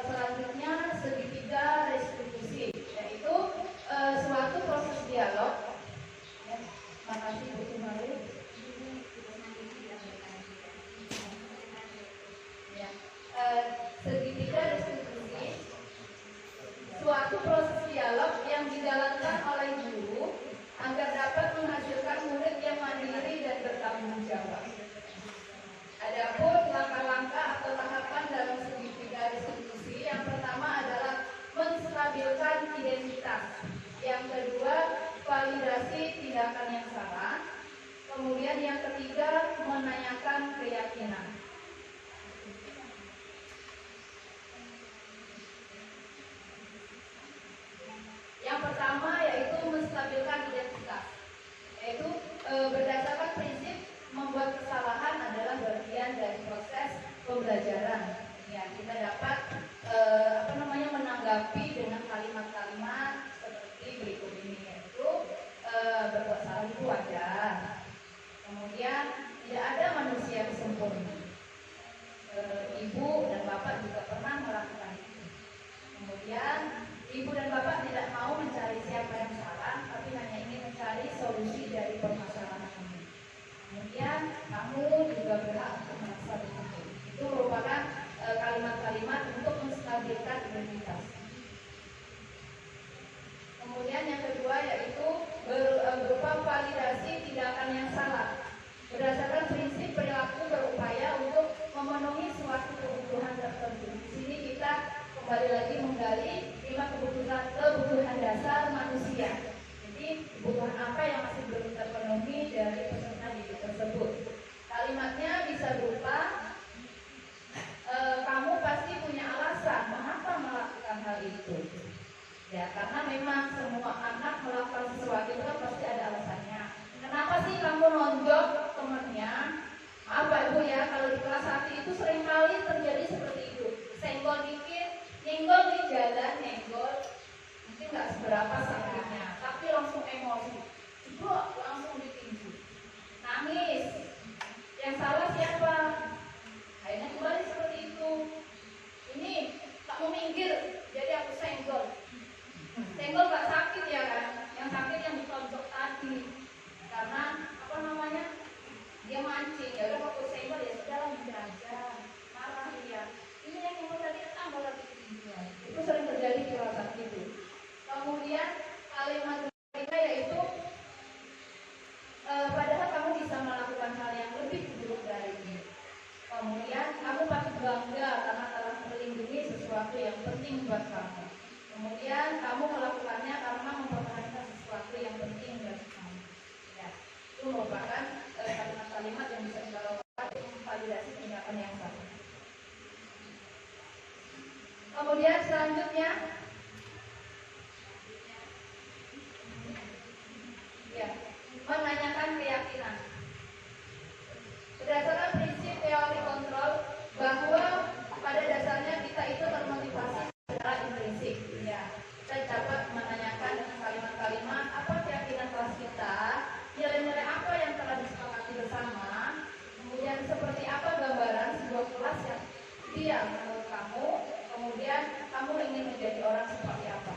Selanjutnya segitiga restitusi, yaitu suatu proses dialog. Ya, makasih Bu Sumaru. Ya, segitiga restitusi, suatu proses dialog yang dijalankan oleh guru agar dapat menghasilkan murid yang mandiri dan bertanggung jawab. Adapun langkah-langkah atau tahapan dalam segitiga restitusi, yang pertama adalah menstabilkan identitas, yang kedua validasi tindakan yang salah, kemudian yang ketiga menanyakan keyakinan. Yang pertama yaitu menstabilkan identitas, yaitu berdasarkan prinsip membuat kesalahan adalah bagian dari proses pembelajaran. Ya, kita dapat menanggapi dengan kalimat-kalimat seperti berikut ini, yaitu berbuat salah itu wajar. Kemudian tidak ada manusia yang sempurna. Ibu dan bapak juga pernah melakukan itu. Kemudian ibu dan bapak tidak mau mencari siapa yang salah, tapi hanya ingin mencari solusi dari permasalahan ini. Kemudian kamu juga berhak untuk merasa begitu. Itu merupakan kalimat-kalimat untuk menstabilkan identitas. Kemudian yang kedua yaitu berupa validasi tindakan yang salah. Berdasarkan prinsip perilaku berupaya untuk memenuhi suatu kebutuhan tertentu. Di sini kita kembali lagi menggali 5 kebutuhan dasar manusia. Jadi kebutuhan apa yang masih belum terpenuhi dari peserta didik tersebut. Kalimatnya bisa berupa kamu pasti punya alasan mengapa melakukan hal itu. Ya, karena memang semua anak melakukan sesuatu itu kan pasti ada alasannya. Kenapa sih kamu emosi, jeblok langsung ditinju, nangis. Yang salah siapa? Akhirnya kembali seperti itu. Ini tak mau minggir, jadi aku senggol. Senggol gak sakit ya kan? Yang sakit yang ditonjok tadi. Karena apa namanya? Dia mancing. Ya udah waktu senggol ya sudah minggir aja. Marah dia. Ini yang mau tadi tambah lagi tinju. Itu sering terjadi di kelas itu. Kemudian kalimat berikutnya yaitu padahal kamu bisa melakukan hal yang lebih buruk dari ini. Kemudian kamu patut bangga karena telah melindungi sesuatu yang penting buat kamu. Kemudian kamu melakukannya karena mempertahankan sesuatu yang penting buat kamu. Ya, itu merupakan kalimat-kalimat yang bisa kita lakukan untuk memvalidasi tindakan yang salah. Kemudian selanjutnya, ya, menanyakan keyakinan. Berdasarkan prinsip teori kontrol bahwa pada dasarnya kita itu termotivasi secara intrinsik. Ya, kita dapat menanyakan kalimat-kalimat apa keyakinan kelas kita, nilai-nilai apa yang telah disepakati bersama, kemudian seperti apa gambaran sebuah kelas yang ideal menurut kamu, kemudian kamu ingin menjadi orang seperti apa.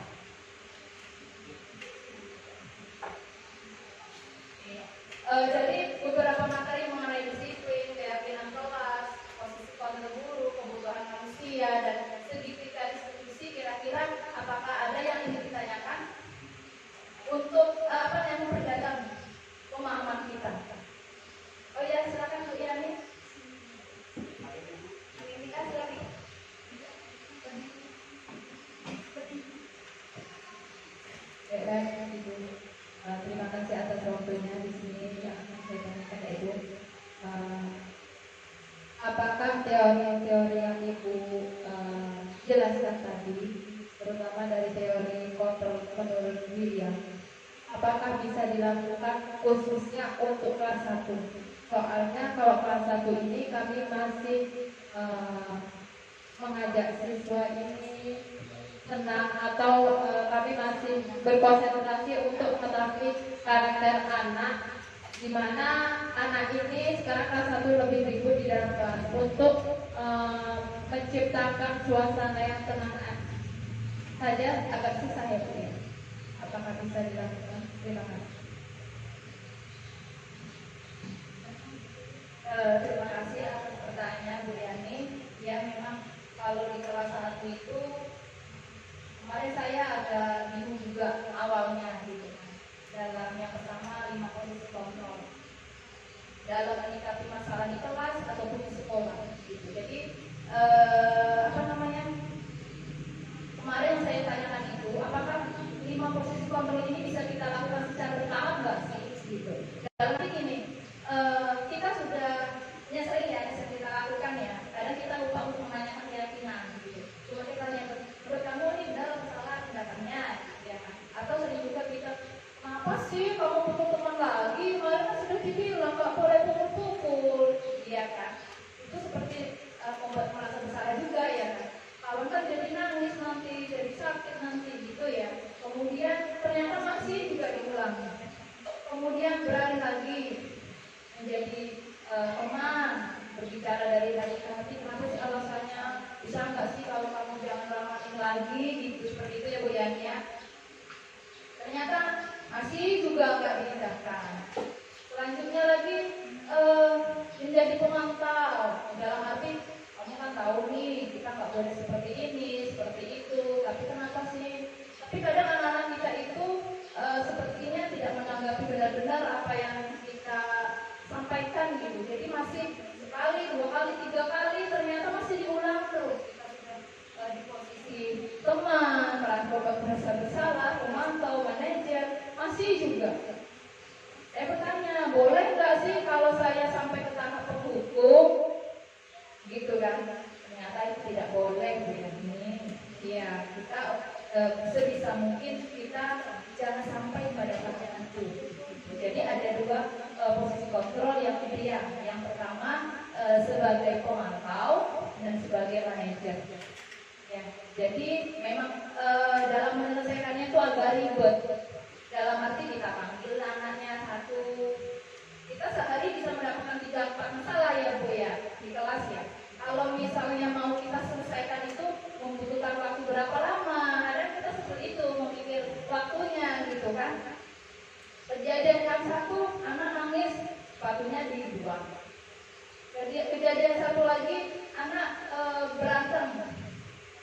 Jadi beberapa materi mengenai disiplin, keyakinan kelas, posisi kontrol guru, kebutuhan manusia, dan segi kritis kira-kira apakah ada yang ingin ditanyakan untuk yang memperdalam pemahaman kita. Oh ya, silakan Bu Yani. Ini silakan. Baik, Ibu. Terima kasih atas waktunya di sini yang akan saya tanyakan Ibu. Apakah teori-teori yang Ibu jelaskan tadi, terutama dari teori kontrol menurut William, apakah bisa dilakukan khususnya untuk kelas 1? Soalnya kalau kelas 1 ini kami masih mengajak siswa ini tenang atau kami masih berkonsentrasi untuk mengetahui karakter anak, di mana anak ini sekarang kelas 1 lebih ribut di dalam kelas untuk menciptakan suasana yang tenang saja agak susah ya Bu ya. Apakah bisa dilakukan? Terima kasih. Terima kasih atas pertanyaan Bu Yani. Ya memang kalau di kelas 1 itu kemarin saya agak bingung juga awalnya gitu. Dalam yang pertama 5 posisi kontrol dalam menyikapi masalah di kelas ataupun di sekolah gitu. Jadi kemarin saya tanyakan itu apakah 5 posisi kontrol ini bisa kita lakukan secara bertahap nggak sih gitu. Dalam ini kita sudah sering kita lakukan ya. Kadang kita lupa untuk menanyakan keyakinan gitu. Cuma kita tanya menurut kamu ini benar atau salah tindakannya ya kan? Atau sering juga kita kenapa sih kamu pukul teman lagi? Kemarin kan sudah dibilang nggak boleh pukul-pukul, iya kan? Itu seperti membuat merasa bersalah juga ya kan? Kawan kan jadi nangis nanti, jadi sakit nanti gitu ya. Kemudian ternyata masih juga diulang. Kemudian berani lagi menjadi teman, berbicara dari hati ke hati. Kenapa sih alasannya? Bisa nggak sih kalau kamu jangan lamain lagi gitu, seperti itu ya Bu Yani ya. Ternyata masih juga nggak diindahkan. Selanjutnya lagi menjadi pemantau. Dalam arti kamu kan tahu nih kita nggak boleh seperti ini, seperti itu. Tapi kenapa sih? Tapi kadang anak-anak kita itu sepertinya tidak menanggapi benar-benar apa yang kita sampaikan gitu. Jadi masih sekali, 2 kali, 3 kali ternyata masih diulang terus. Kita sudah di posisi teman, merasa bersalah, pemantau, manajer, masih juga. Saya bertanya, boleh nggak sih kalau saya sampai ke tahap penghukum? Gitu kan? Ternyata itu tidak boleh begini. Ya, kita sebisa mungkin kita jangan sampai pada tahap itu. Jadi ada 2 posisi kontrol yang ideal. Yang pertama sebagai pemantau dan sebagai manajer. Ya, jadi memang dalam menyelesaikannya itu agak ribet. Dalam arti kita panggil kejadian kan satu, anak nangis, sepatunya dibuang. Kejadian satu lagi, anak berantem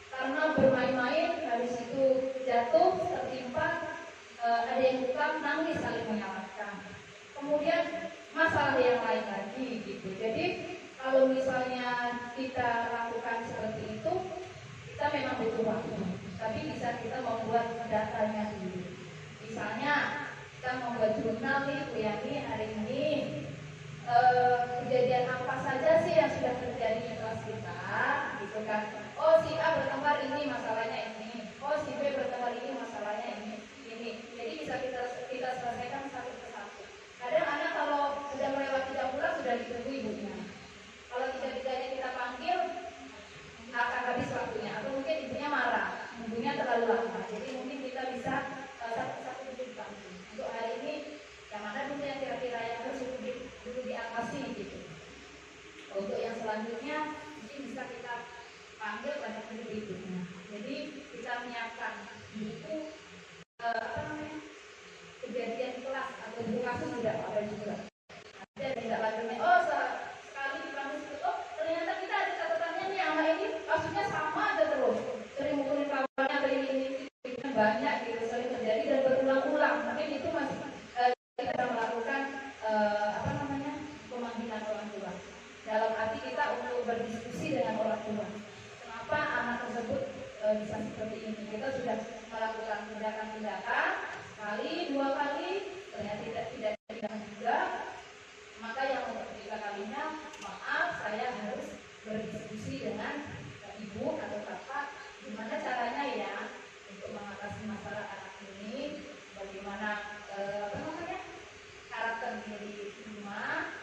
karena bermain-main, habis itu jatuh, tertimpa, ada yang buka, nangis saling menyalahkan. Kemudian masalah yang lain lagi gitu. Jadi kalau misalnya kita lakukan seperti itu, kita memang butuh waktu. Tapi bisa kita membuat datanya dulu. Misalnya kita membuat jurnal nih, Bu Yani, hari ini kejadian apa saja sih yang sudah terjadi di kelas kita, gitu kan? Oh, si A bertengkar ini masalahnya ini, oh si B bertengkar ini masalahnya ini. Jadi bisa kita selesaikan satu persatu. Kadang anak kalau sudah melewati jam pulang sudah ditunggu ibunya. Kalau tiga-tiganya kita panggil, akan habis waktunya, atau mungkin ibunya marah, ibunya terlalu lama. Jadi mungkin kita bisa satu-satu dulu dipanggil. Untuk hari ini, yang mana dulu yang kira-kira yang harus dulu diatasi gitu. Untuk yang selanjutnya, mungkin bisa kita panggil pada ibunya. Jadi kita menyiapkan buku kejadian kelas atau buku kasus tidak ada juga. Ada tidak lanjutnya. Oh, sekali dipanggil itu, oh ternyata kita ada catatannya nih sama ini kasusnya sama aja terus. Sering mukulin kawannya atau ini banyak gitu, sering terjadi dan berulang-ulang. Mungkin itu masih kita melakukan pemanggilan orang tua. Dalam arti kita untuk berdiskusi dengan orang tua. Kenapa anak tersebut bisa seperti ini? Kita sudah melakukan tindakan-tindakan sekali, dua kali, ternyata tidak juga. Maka yang untuk ketiga kalinya, maaf, saya harus berdiskusi dengan ibu atau bapak gimana caranya ya untuk mengatasi masalah anak ini, bagaimana karakter diri di rumah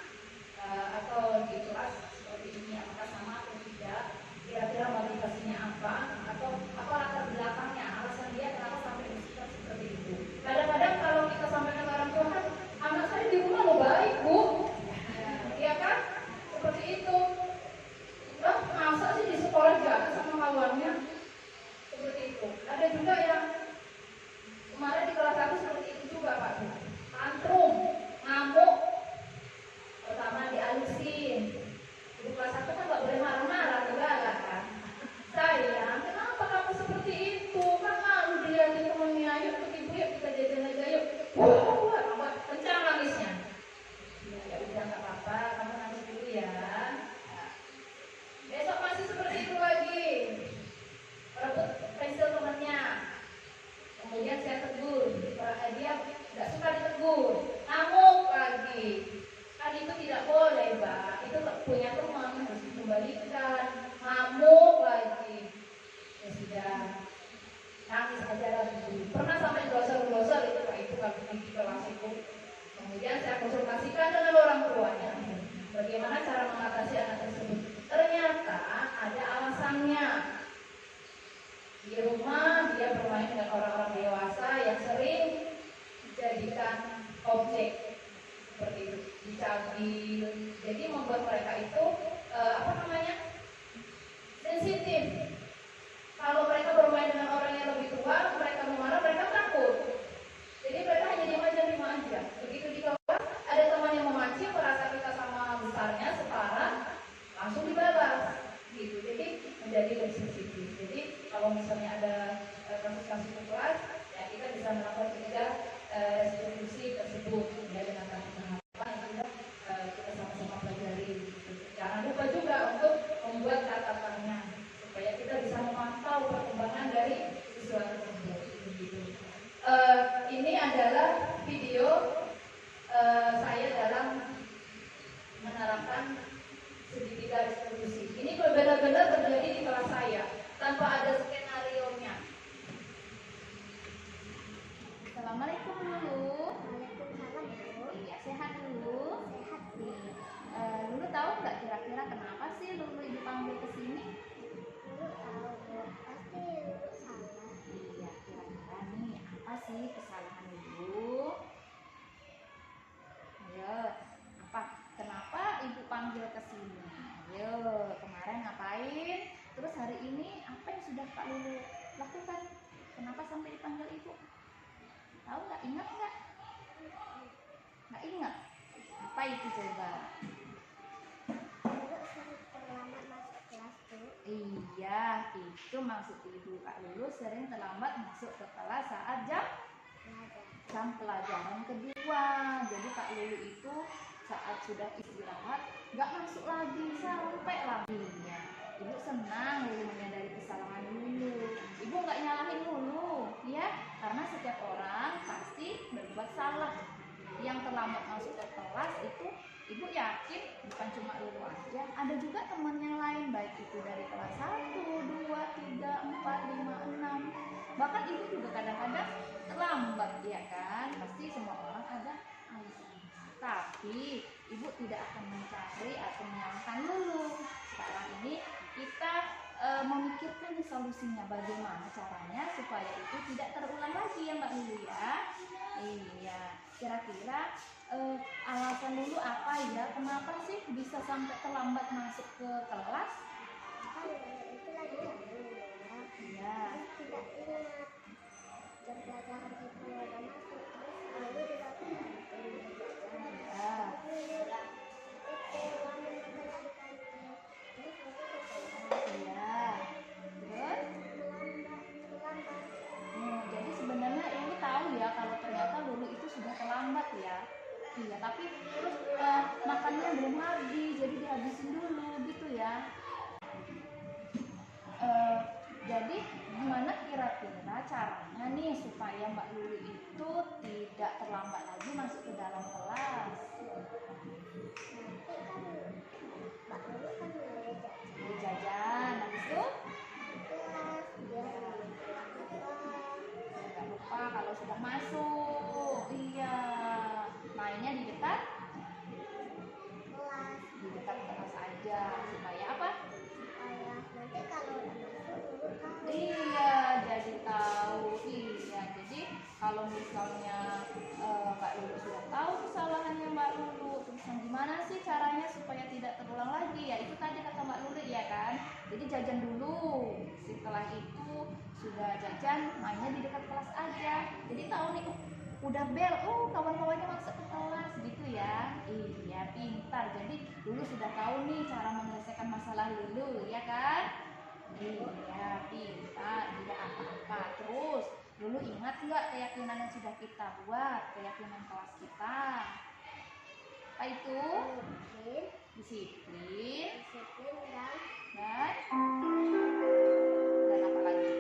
atau di kelas seperti ini, apakah sama atau tidak, kira-kira motivasinya apa, atau apa latar belakangnya, alasan dia kenapa sampai bersikap seperti itu. Kadang-kadang kalau kita sampaikan ke orang tua kan, anak saya di rumah lo baik bu, ya kan, seperti itu. Masa sih di sekolah jahat sama kawannya, seperti itu. Ada juga yang kemarin di kelas 1 seperti itu juga Pak, tantrum, ngamuk, pertama dialusin. Di kelas 1 kan nggak boleh marah-marah juga kan. Sayang, kenapa kamu seperti itu? Kan malu dilihatin temennya, ayo ikut ibu yuk kita jajan aja yuk. Wah, kencang nangisnya. Ya udah nggak apa-apa, kamu nangis dulu ya. Besok masih seperti itu lagi, rebut pensil temannya. Kemudian saya tegur, dia nggak suka ditegur, ngamuk lagi. Kan itu tidak boleh, Mbak. Itu punya teman harus dikembalikan. Ngamuk lagi. Ya sudah, nangis aja lagi. Pernah sampai glosor-glosor itu Pak, itu kalau di kelas itu. Kemudian saya konsultasikan dengan orang tuanya. Bagaimana cara mengatasi anak tersebut? Ternyata ada alasannya. Di rumah dia bermain dengan orang-orang dewasa yang sering dijadikan objek seperti itu, dicambil. Jadi membuat mereka itu sensitif. Kalau mereka bermain dengan orang yang lebih tua, mereka marah, mereka takut. Jadi mereka hanya diam aja. Begitu di kelas ada teman yang memancing, merasa kita sama besarnya setara, langsung dibalas. Gitu. Jadi menjadi lebih sensitif. Jadi kalau misalnya ada kasus-kasus di kelas, ya kita bisa melakukan restitusi tersebut ya dengan tahapan yang sudah kita sama-sama pelajari. Jangan lupa juga untuk membuat catatannya supaya kita bisa memantau perkembangan dari siswa tersebut. Ini adalah video saya dalam menerapkan segitiga restitusi. Ini benar-benar terjadi di kelas saya tanpa ada skenario-nya. Assalamualaikum dulu. Waalaikumsalam Bu. Iya, sehat dulu. Sehat Bu. Lulu tahu nggak kira-kira kenapa sih Lulu dipanggil ke sini? Lulu tahu Bu. Pasti Lulu salah. Iya, kira-kira nih apa sih kesalahan Lulu? Ayo, apa? Kenapa Ibu panggil ke sini? Ayo, kemarin ngapain? Terus hari ini apa yang sudah Kak Lulu lakukan? Kenapa sampai dipanggil Ibu? Tahu nggak? Ingat nggak? ingat. Apa itu coba? Ibu sering terlambat masuk kelas tuh. Iya, itu maksud ibu. Kak Lulu sering terlambat masuk ke kelas saat jam pelajaran kedua. Jadi Kak Lulu itu saat sudah istirahat nggak masuk lagi sampai laginya. Ibu senang Lulu menyadari kesalahan Lulu. Ibu nggak nyalahin Lulu, ya, karena setiap orang pasti berbuat salah. Yang terlambat masuk ke kelas itu ibu yakin bukan cuma Lulu aja, ada juga teman yang lain, baik itu dari kelas 1, 2, 3, 4, 5, 6. Bahkan ibu juga kadang-kadang terlambat, ya kan? Pasti semua orang ada alasan. Tapi ibu tidak akan mencari atau menyalahkan Lulu. Sekarang ini kita memikirkan nih solusinya, bagaimana caranya supaya itu tidak terulang lagi ya Mbak Lulu ya. Iya, kira-kira alasan Lulu apa ya? Kenapa sih bisa sampai terlambat masuk ke kelas? Kan itu lagi capek. Iya. Tidak ingat jam pelajaran itu udah masuk. Terus lalu juga Iya. Iya. Terus? Jadi sebenarnya Lulu tahu ya kalau ternyata Lulu itu sudah terlambat ya. Iya, tapi terus makannya belum habis, jadi dihabisin dulu gitu ya. Jadi gimana kira-kira caranya nih supaya Mbak Lulu itu tidak terlambat lagi masuk ke dalam kelas? Mbak Lulu kan mulai Beli jajan, habis itu kelas dia nggak lupa kalau sudah masuk. Iya, mainnya di dekat kelas aja supaya apa? supaya nanti kalau udah masuk Lulu tahu. Iya, jadi tahu. Iya, jadi kalau misalnya Kak Lulu sudah tahu kesalahannya Mbak Lulu, terus gimana sih caranya supaya tidak terulang lagi? Ya itu tadi kata Mbak Lulu ya kan. Jadi jajan dulu. Setelah itu sudah jajan, mainnya di dekat kelas aja. Jadi tahu nih, udah bel, kawan-kawannya masuk ke kelas gitu ya. Iya, pintar. Jadi Lulu sudah tahu nih cara menyelesaikan masalah Lulu, ya kan? Iya, pintar, tidak apa-apa. Terus, Lulu ingat nggak keyakinan yang sudah kita buat, keyakinan kelas kita? Apa itu? Mungkin Disiplin disiplin dan apa lagi?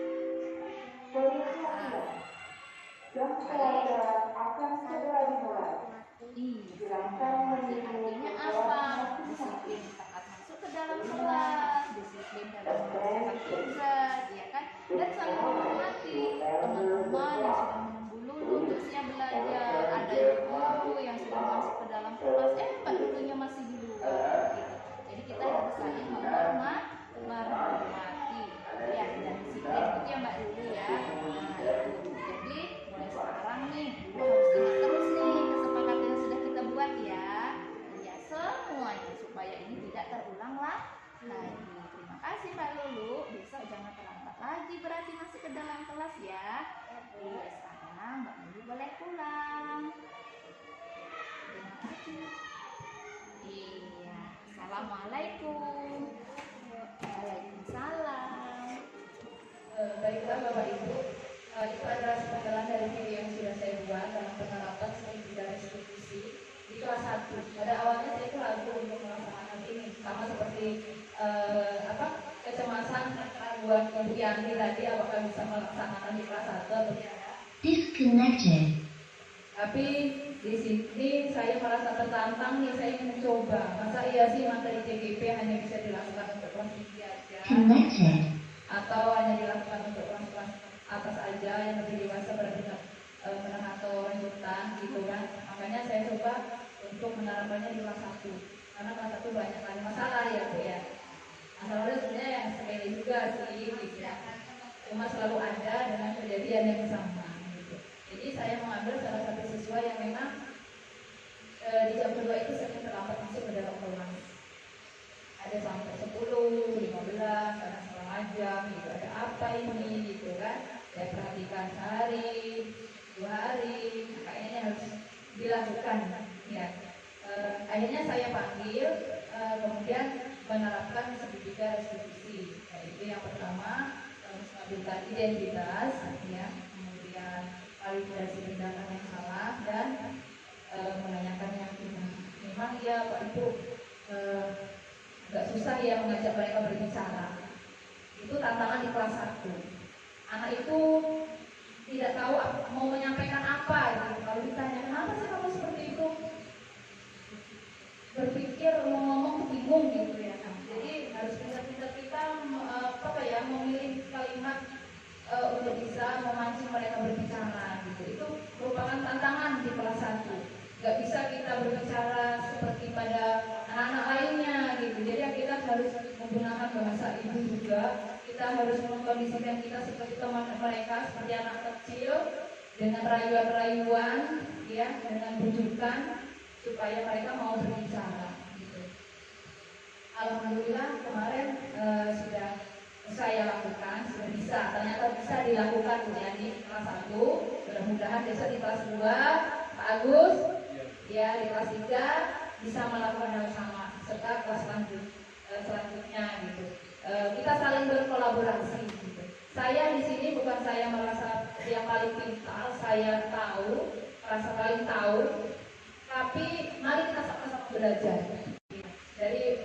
Iya, artinya apa? Disiplin saat masuk ke dalam kelas, disiplin dalam mengerjakan tugas, ya kan? Dan saling menghormati teman-teman yang sudah menunggu Lulu untuk siap belajar. Ada guru yang sudah masuk ke dalam kelas, Mbak Lulunya masih di luar. Gitu. Jadi kita harus saling menghormati, ya, dan disiplin. Itu ya Mbak Lulu ya. Nah itu. Jadi mulai sekarang nih, Lulu harus ingat terus nih kesepakatan yang sudah kita buat ya. Ya semuanya supaya ini tidak terulang lagi. Terima kasih Mbak Lulu. Besok jangan terlambat lagi berarti masuk ke dalam kelas ya. Iya, sekarang Mbak Lulu boleh pulang. Terima kasih. Iya, assalamualaikum. Waalaikumsalam. Baiklah Bapak Ibu, itu adalah sepenggalan dari video yang sudah saya buat dalam penerapan sering tidak restitusi di kelas 1. Pada awalnya saya itu ragu untuk melaksanakan ini, sama seperti kecemasan buat Ibu Yanti tadi apakah bisa melaksanakan di kelas 1 atau tidak. Disconnected. Tapi di sini saya merasa tertantang nih, saya ingin mencoba. Masa iya sih materi TGP hanya bisa dilakukan untuk kelas tinggi aja? Connected. Atau hanya dilakukan untuk kelas-kelas atas aja yang lebih dewasa bertingkat menengah atau lanjutan gitu kan. Makanya saya coba untuk menerapkannya di kelas 1 karena kelas 1 banyak kali masalah ya Bu ya. Masalahnya sebenarnya yang sepele juga sih gitu ya. Cuma selalu ada dengan kejadian yang sama gitu. Jadi saya mengambil salah satu siswa yang memang di jam kedua itu sering terlambat masuk ke dalam kelas. Ada sampai 10, 15, kadang setengah jam gitu. Ada apa ini gitu kan? Saya perhatikan sehari, 2 hari, kayaknya harus dilakukan Ya, akhirnya saya panggil, kemudian menerapkan segitiga restitusi. Yaitu yang pertama menstabilkan identitas, ya, kemudian validasi tindakan yang salah dan menanyakan keyakinan. Memang ya Pak Ibu agak susah ya mengajak mereka berbicara. Itu tantangan di kelas 1. Anak itu tidak tahu mau menyampaikan apa gitu. Kalau ditanya kenapa sih kamu seperti itu, berpikir mau ngomong bingung gitu ya. Nah, jadi harus pintar-pintar kita memilih kalimat untuk bisa memancing mereka berbicara gitu. Itu merupakan tantangan di kelas 1. Gak bisa kita berbicara seperti pada anak-anak lainnya gitu. Jadi kita harus menggunakan bahasa ibu juga. Kita harus mengkondisikan kita seperti teman mereka, seperti anak kecil, dengan rayuan-rayuan, ya, dengan bujukan supaya mereka mau berbicara. Gitu. Alhamdulillah kemarin sudah saya lakukan, sudah bisa, ternyata bisa dilakukan ya di kelas 1. Mudah-mudahan besok di kelas 2, Pak Agus, ya di kelas 3 bisa melakukan hal sama, serta kelas selanjutnya gitu. Kita saling berkolaborasi gitu. Saya di sini bukan saya merasa yang paling pintar, saya tahu, merasa paling tahu, tapi mari kita sama-sama belajar dari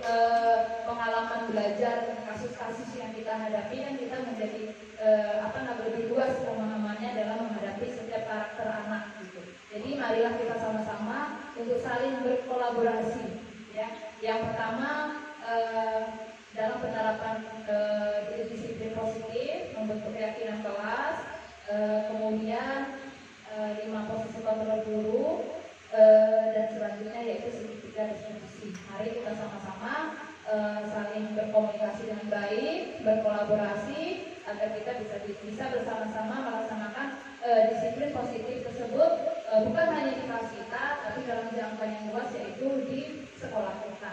pengalaman belajar kasus-kasus yang kita hadapi, dan kita menjadi lebih luas pemahamannya dalam menghadapi setiap karakter anak gitu. Jadi marilah kita sama-sama untuk saling berkolaborasi, ya. Yang pertama dalam penerapan disiplin positif, membentuk keyakinan kelas, kemudian 5 posisi kontrol guru, dan selanjutnya yaitu segitiga restitusi. Mari kita sama-sama saling berkomunikasi dengan baik, berkolaborasi agar kita bisa bersama-sama melaksanakan disiplin positif tersebut, bukan hanya di kelas kita, tapi dalam jangka yang luas, yaitu di sekolah kita.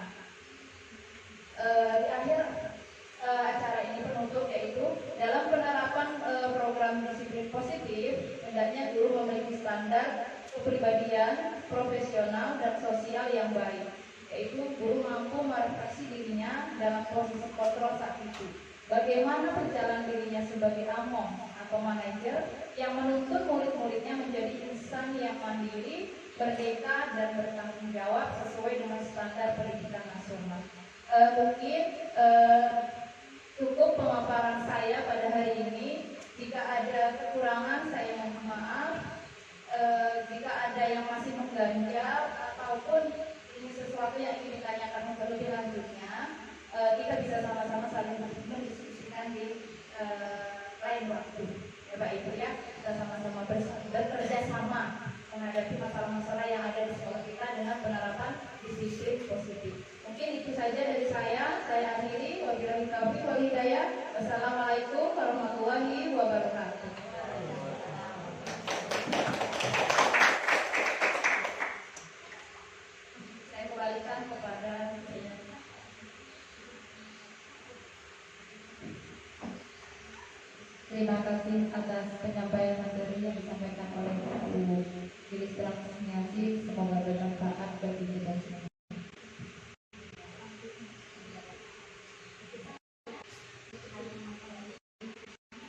Di akhir acara ini penutup, yaitu dalam penerapan program disiplin positif, hendaknya guru memiliki standar kepribadian, profesional, dan sosial yang baik, yaitu guru mampu merefleksi dirinya dalam posisi kontrol saat itu. Bagaimana berjalan dirinya sebagai among atau manajer yang menuntut murid-muridnya menjadi insan yang mandiri, merdeka, dan bertanggung jawab sesuai dengan standar pendidikan nasional. Mungkin cukup pemaparan saya pada hari ini. Jika ada kekurangan, saya mohon maaf. Jika ada yang masih mengganjal ataupun ini sesuatu yang ingin ditanyakan lebih lanjutnya, kita bisa sama-sama saling mendiskusikan di lain waktu, ya Pak Ibu ya. Kita sama-sama bekerja sama menghadapi masalah-masalah yang ada di sekolah kita dengan penerapan disiplin positif. Mungkin itu saja dari saya akhiri. Wabillahi taufiq wal hidayah. Wassalamualaikum warahmatullahi wabarakatuh. Saya kembalikan kepada Terima kasih atas penyampaian materi yang disampaikan oleh Bu Lilis Transmiasi. Semoga bermanfaat bagi kita semua.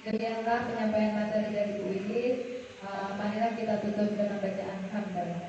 Demikianlah penyampaian materi dari Bu Lilis. Marilah kita tutup dengan bacaan hamdalah.